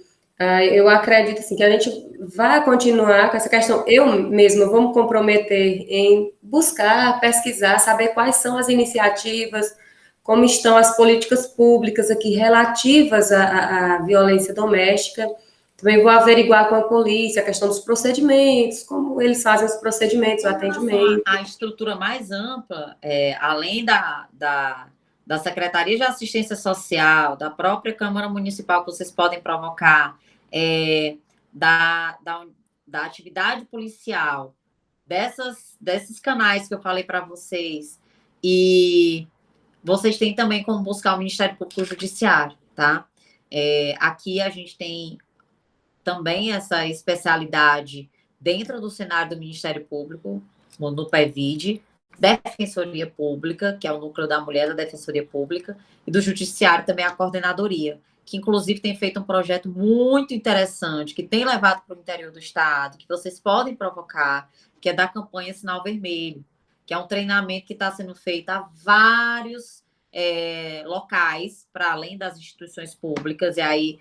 eu acredito assim, que a gente vai continuar com essa questão. Eu mesma vou me comprometer em buscar, pesquisar, saber quais são as iniciativas, como estão as políticas públicas aqui relativas à violência doméstica. Também vou averiguar com a polícia a questão dos procedimentos, como eles fazem os procedimentos, o atendimento. A estrutura mais ampla, além da Secretaria de Assistência Social, da própria Câmara Municipal, que vocês podem provocar, da atividade policial, desses canais que eu falei para vocês, e vocês têm também como buscar o Ministério Público Judiciário, tá? Aqui a gente tem também essa especialidade dentro do cenário do Ministério Público, no PEVID, Defensoria Pública, que é o núcleo da mulher da Defensoria Pública, e do Judiciário também a coordenadoria, que inclusive tem feito um projeto muito interessante, que tem levado para o interior do estado, que vocês podem provocar, que é da campanha Sinal Vermelho, que é um treinamento que está sendo feito a vários locais, para além das instituições públicas, e aí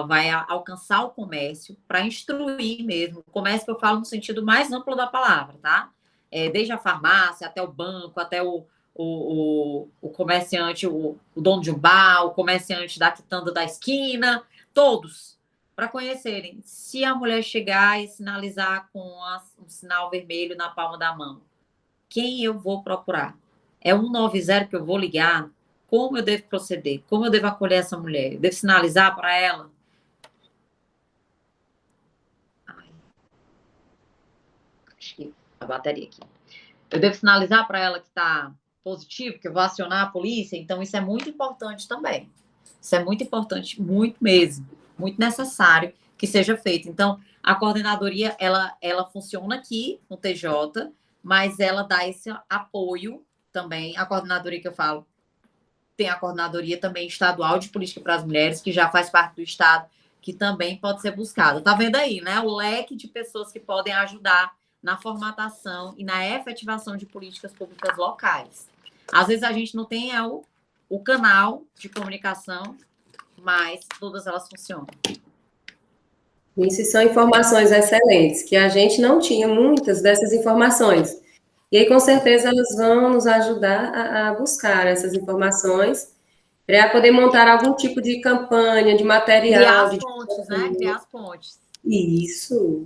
vai alcançar o comércio para instruir mesmo. O comércio que eu falo no sentido mais amplo da palavra, tá? Desde a farmácia até o banco, até o comerciante, o dono de um bar, o comerciante da quitanda da esquina, todos, para conhecerem. Se a mulher chegar e sinalizar com um sinal vermelho na palma da mão, quem eu vou procurar? É 190 que eu vou ligar? Como eu devo proceder? Como eu devo acolher essa mulher? Eu devo sinalizar para ela? Acho que a bateria aqui. Eu devo sinalizar para ela que está positivo, que eu vou acionar a polícia? Então, isso é muito importante também. Isso é muito importante, muito mesmo. Muito necessário que seja feito. Então, a coordenadoria, ela funciona aqui no TJ, mas ela dá esse apoio também. A coordenadoria que eu falo, tem a coordenadoria também estadual de política para as mulheres, que já faz parte do estado, que também pode ser buscada. Tá vendo aí, né? O leque de pessoas que podem ajudar na formatação e na efetivação de políticas públicas locais. Às vezes a gente não tem o canal de comunicação, mas todas elas funcionam. Isso são informações excelentes, que a gente não tinha muitas dessas informações. E aí, com certeza, elas vão nos ajudar a buscar essas informações para poder montar algum tipo de campanha, de material. Criar as pontes, né? Criar as pontes. Isso.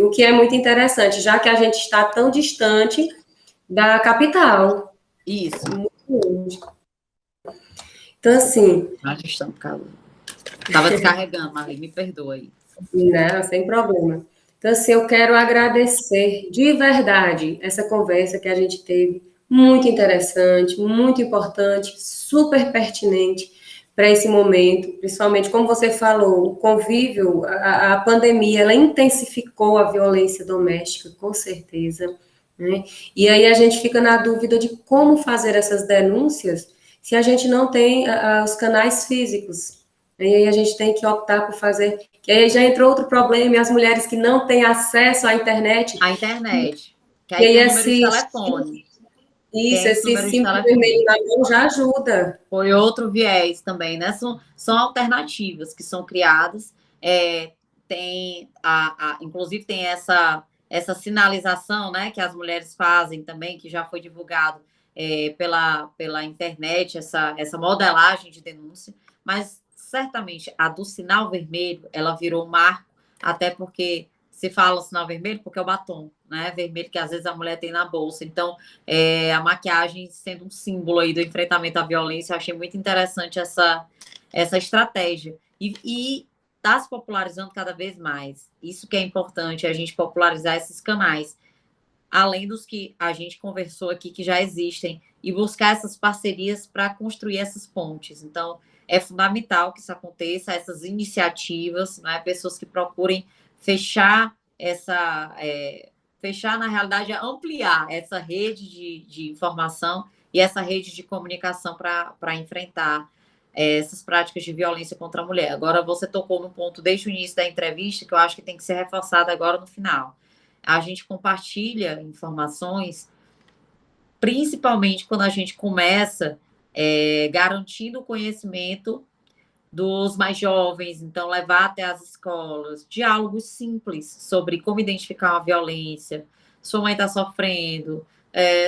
O que é muito interessante, já que a gente está tão distante da capital. Isso. Muito longe. Então, assim... Nós estamos calor. Estava descarregando, Marli, me perdoa aí. Não, sem problema. Então, assim, eu quero agradecer de verdade essa conversa que a gente teve, muito interessante, muito importante, super pertinente para esse momento, principalmente, como você falou, o convívio, a pandemia, ela intensificou a violência doméstica, com certeza, né? E aí a gente fica na dúvida de como fazer essas denúncias se a gente não tem os canais físicos. E aí a gente tem que optar por fazer. Que aí já entrou outro problema, e as mulheres que não têm acesso à internet, A internet, que e aí aí tem o número de telefone. Tem esse esse número de símbolo telefone. vermelho na mão já ajuda. Foi outro viés também, né? São alternativas que são criadas. Tem inclusive tem essa sinalização, né, que as mulheres fazem também, que já foi divulgado pela internet, essa modelagem de denúncia, mas certamente a do sinal vermelho, ela virou marco, até porque se fala sinal vermelho porque é o batom, né, vermelho que às vezes a mulher tem na bolsa. Então, a maquiagem sendo um símbolo aí do enfrentamento à violência, eu achei muito interessante essa estratégia. E está se popularizando cada vez mais. Isso que é importante, a gente popularizar esses canais, além dos que a gente conversou aqui, que já existem, e buscar essas parcerias para construir essas pontes. Então, é fundamental que isso aconteça, essas iniciativas, né, pessoas que procurem fechar fechar, na realidade, ampliar essa rede de informação e essa rede de comunicação para enfrentar essas práticas de violência contra a mulher. Agora, você tocou num ponto desde o início da entrevista que eu acho que tem que ser reforçado agora no final. A gente compartilha informações, principalmente quando a gente começa garantindo o conhecimento dos mais jovens, então levar até as escolas diálogos simples sobre como identificar uma violência, sua mãe está sofrendo,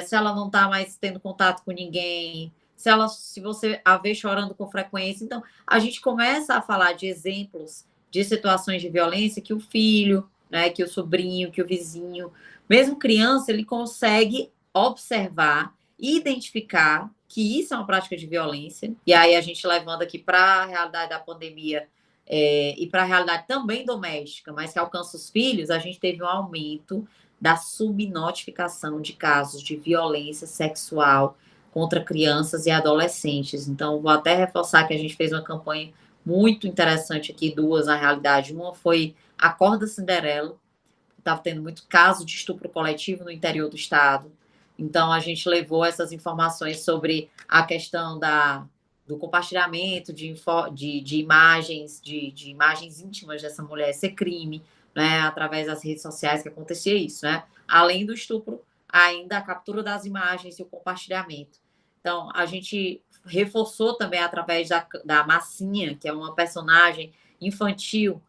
se ela não está mais tendo contato com ninguém, se você a vê chorando com frequência. Então, a gente começa a falar de exemplos de situações de violência que o filho, né, que o sobrinho, que o vizinho, mesmo criança, ele consegue observar e identificar que isso é uma prática de violência, e aí a gente levando aqui para a realidade da pandemia e para a realidade também doméstica, mas que alcança os filhos, a gente teve um aumento da subnotificação de casos de violência sexual contra crianças e adolescentes. Então, vou até reforçar que a gente fez uma campanha muito interessante aqui, duas na realidade. Uma foi a Corda Cinderela, estava tendo muito caso de estupro coletivo no interior do estado. Então, a gente levou essas informações sobre a questão do compartilhamento de imagens, de imagens íntimas dessa mulher ser crime, né, através das redes sociais que acontecia isso, né? Além do estupro, ainda a captura das imagens e o compartilhamento. Então, a gente reforçou também através da Massinha, que é uma personagem infantil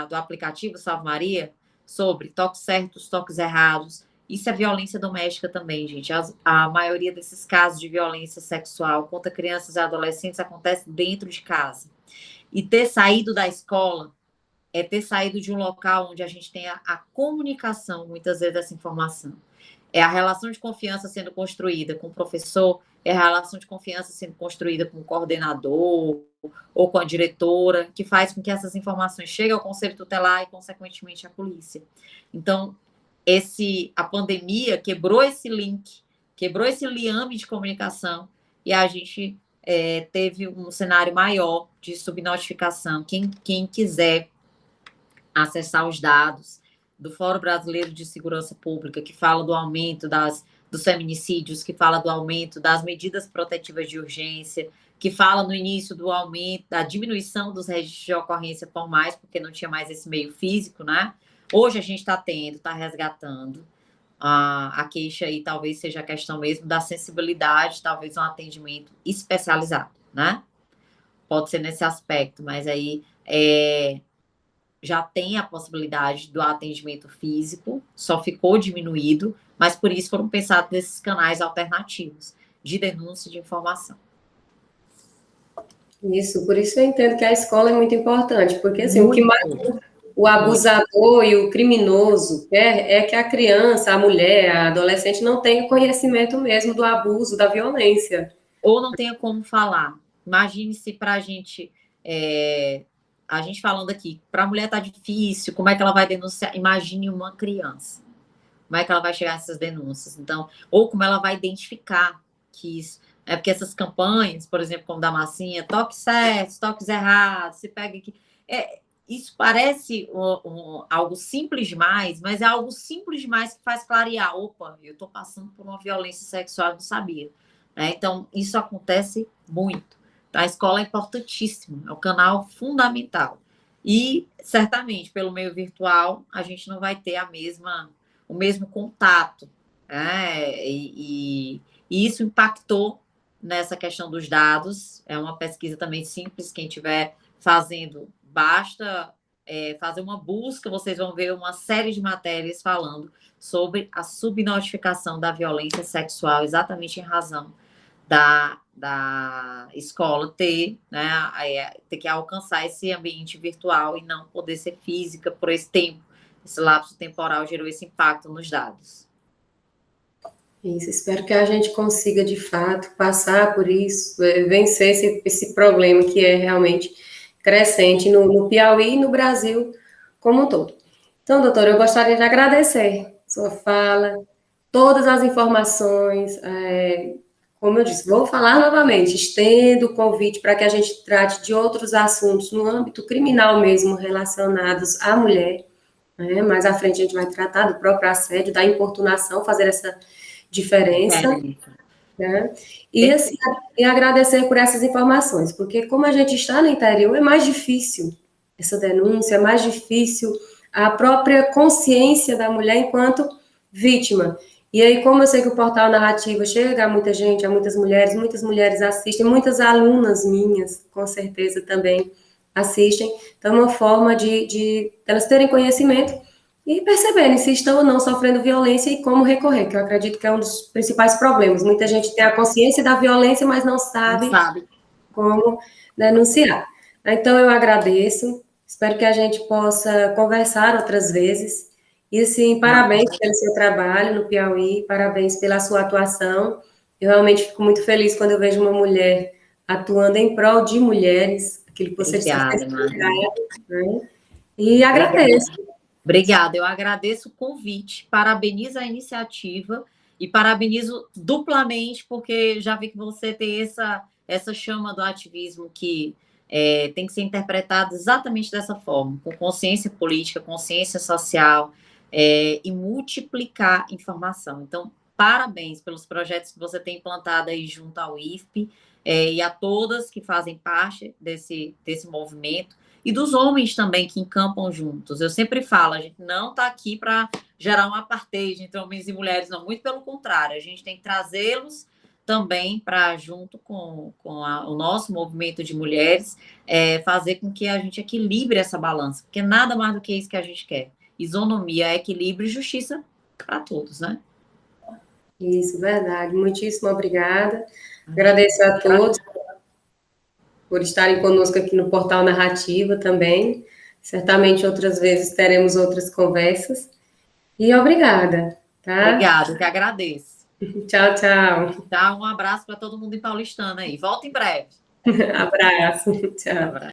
do aplicativo Salve Maria, sobre toques certos, toques errados. Isso é violência doméstica também, gente. A maioria desses casos de violência sexual contra crianças e adolescentes acontece dentro de casa. E ter saído da escola é ter saído de um local onde a gente tem a comunicação, muitas vezes, dessa informação. É a relação de confiança sendo construída com o professor, é a relação de confiança sendo construída com o coordenador ou com a diretora, que faz com que essas informações cheguem ao conselho tutelar e, consequentemente, à polícia. Então, a pandemia quebrou esse link, quebrou esse liame de comunicação e a gente teve um cenário maior de subnotificação. Quem quiser acessar os dados do Fórum Brasileiro de Segurança Pública, que fala do aumento dos feminicídios, que fala do aumento das medidas protetivas de urgência, que fala no início do aumento, da diminuição dos registros de ocorrência formais, porque não tinha mais esse meio físico, né? Hoje a gente está está resgatando. A queixa aí talvez seja a questão mesmo da sensibilidade, talvez um atendimento especializado, né? Pode ser nesse aspecto, mas aí já tem a possibilidade do atendimento físico, só ficou diminuído, mas por isso foram pensados esses canais alternativos de denúncia e de informação. Isso, por isso eu entendo que a escola é muito importante, porque assim, muito. O que mais o abusador e o criminoso quer é que a criança, a mulher, a adolescente não tenha conhecimento mesmo do abuso, da violência. Ou não tenha como falar. Imagine se para a gente falando aqui, para a mulher tá difícil, como é que ela vai denunciar? Imagine uma criança. Como é que ela vai chegar a essas denúncias? Então, ou como ela vai identificar que isso. É porque essas campanhas, por exemplo, como da Massinha, toques certos, toques errados, se pega aqui. isso parece algo simples demais, mas é algo simples demais que faz clarear. Opa, eu estou passando por uma violência sexual, eu não sabia. Né? Então, isso acontece muito. Então, a escola é importantíssima, é um canal fundamental. E, certamente, pelo meio virtual, a gente não vai ter o mesmo contato. Né? E isso impactou nessa questão dos dados. É uma pesquisa também simples, quem estiver fazendo, basta fazer uma busca, vocês vão ver uma série de matérias falando sobre a subnotificação da violência sexual, exatamente em razão da escola ter que alcançar esse ambiente virtual e não poder ser física por esse tempo. Esse lapso temporal gerou esse impacto nos dados. Isso, espero que a gente consiga, de fato, passar por isso, vencer esse problema que é realmente crescente no Piauí e no Brasil como um todo. Então, doutora, eu gostaria de agradecer sua fala, todas as informações, como eu disse, vou falar novamente, estendo o convite para que a gente trate de outros assuntos no âmbito criminal mesmo, relacionados à mulher, né? Mais à frente a gente vai tratar do próprio assédio, da importunação, fazer essa diferença, né? E, assim, e agradecer por essas informações, porque como a gente está no interior, é mais difícil essa denúncia, é mais difícil a própria consciência da mulher enquanto vítima. E aí, como eu sei que o portal Narrativa chega a muita gente, a muitas mulheres assistem, muitas alunas minhas, com certeza, também assistem, então é uma forma de elas terem conhecimento e perceberem se estão ou não sofrendo violência e como recorrer, que eu acredito que é um dos principais problemas. Muita gente tem a consciência da violência, mas não sabe como denunciar. Então, eu agradeço, espero que a gente possa conversar outras vezes. E, assim, parabéns pelo seu trabalho no Piauí, parabéns pela sua atuação. Eu realmente fico muito feliz quando eu vejo uma mulher atuando em prol de mulheres, aquilo que você disse. Né? E agradeço. Obrigada, eu agradeço o convite, parabenizo a iniciativa e parabenizo duplamente, porque já vi que você tem essa chama do ativismo que tem que ser interpretado exatamente dessa forma, com consciência política, consciência social e multiplicar informação. Então, parabéns pelos projetos que você tem implantado aí junto ao IFP e a todas que fazem parte desse movimento. E dos homens também que encampam juntos. Eu sempre falo, a gente não está aqui para gerar um apartheid entre homens e mulheres, não, muito pelo contrário, a gente tem que trazê-los também para, junto com o nosso movimento de mulheres, fazer com que a gente equilibre essa balança, porque nada mais do que isso que a gente quer. Isonomia, equilíbrio e justiça para todos, né? Isso, verdade. Muitíssimo obrigada. Agradeço a todos por estarem conosco aqui no Portal Narrativa também. Certamente outras vezes teremos outras conversas. E obrigada, tá? Obrigada, que agradeço. Tchau, tchau. Tá, um abraço para todo mundo em Paulistana aí. Volta em breve. Abraço. Tchau.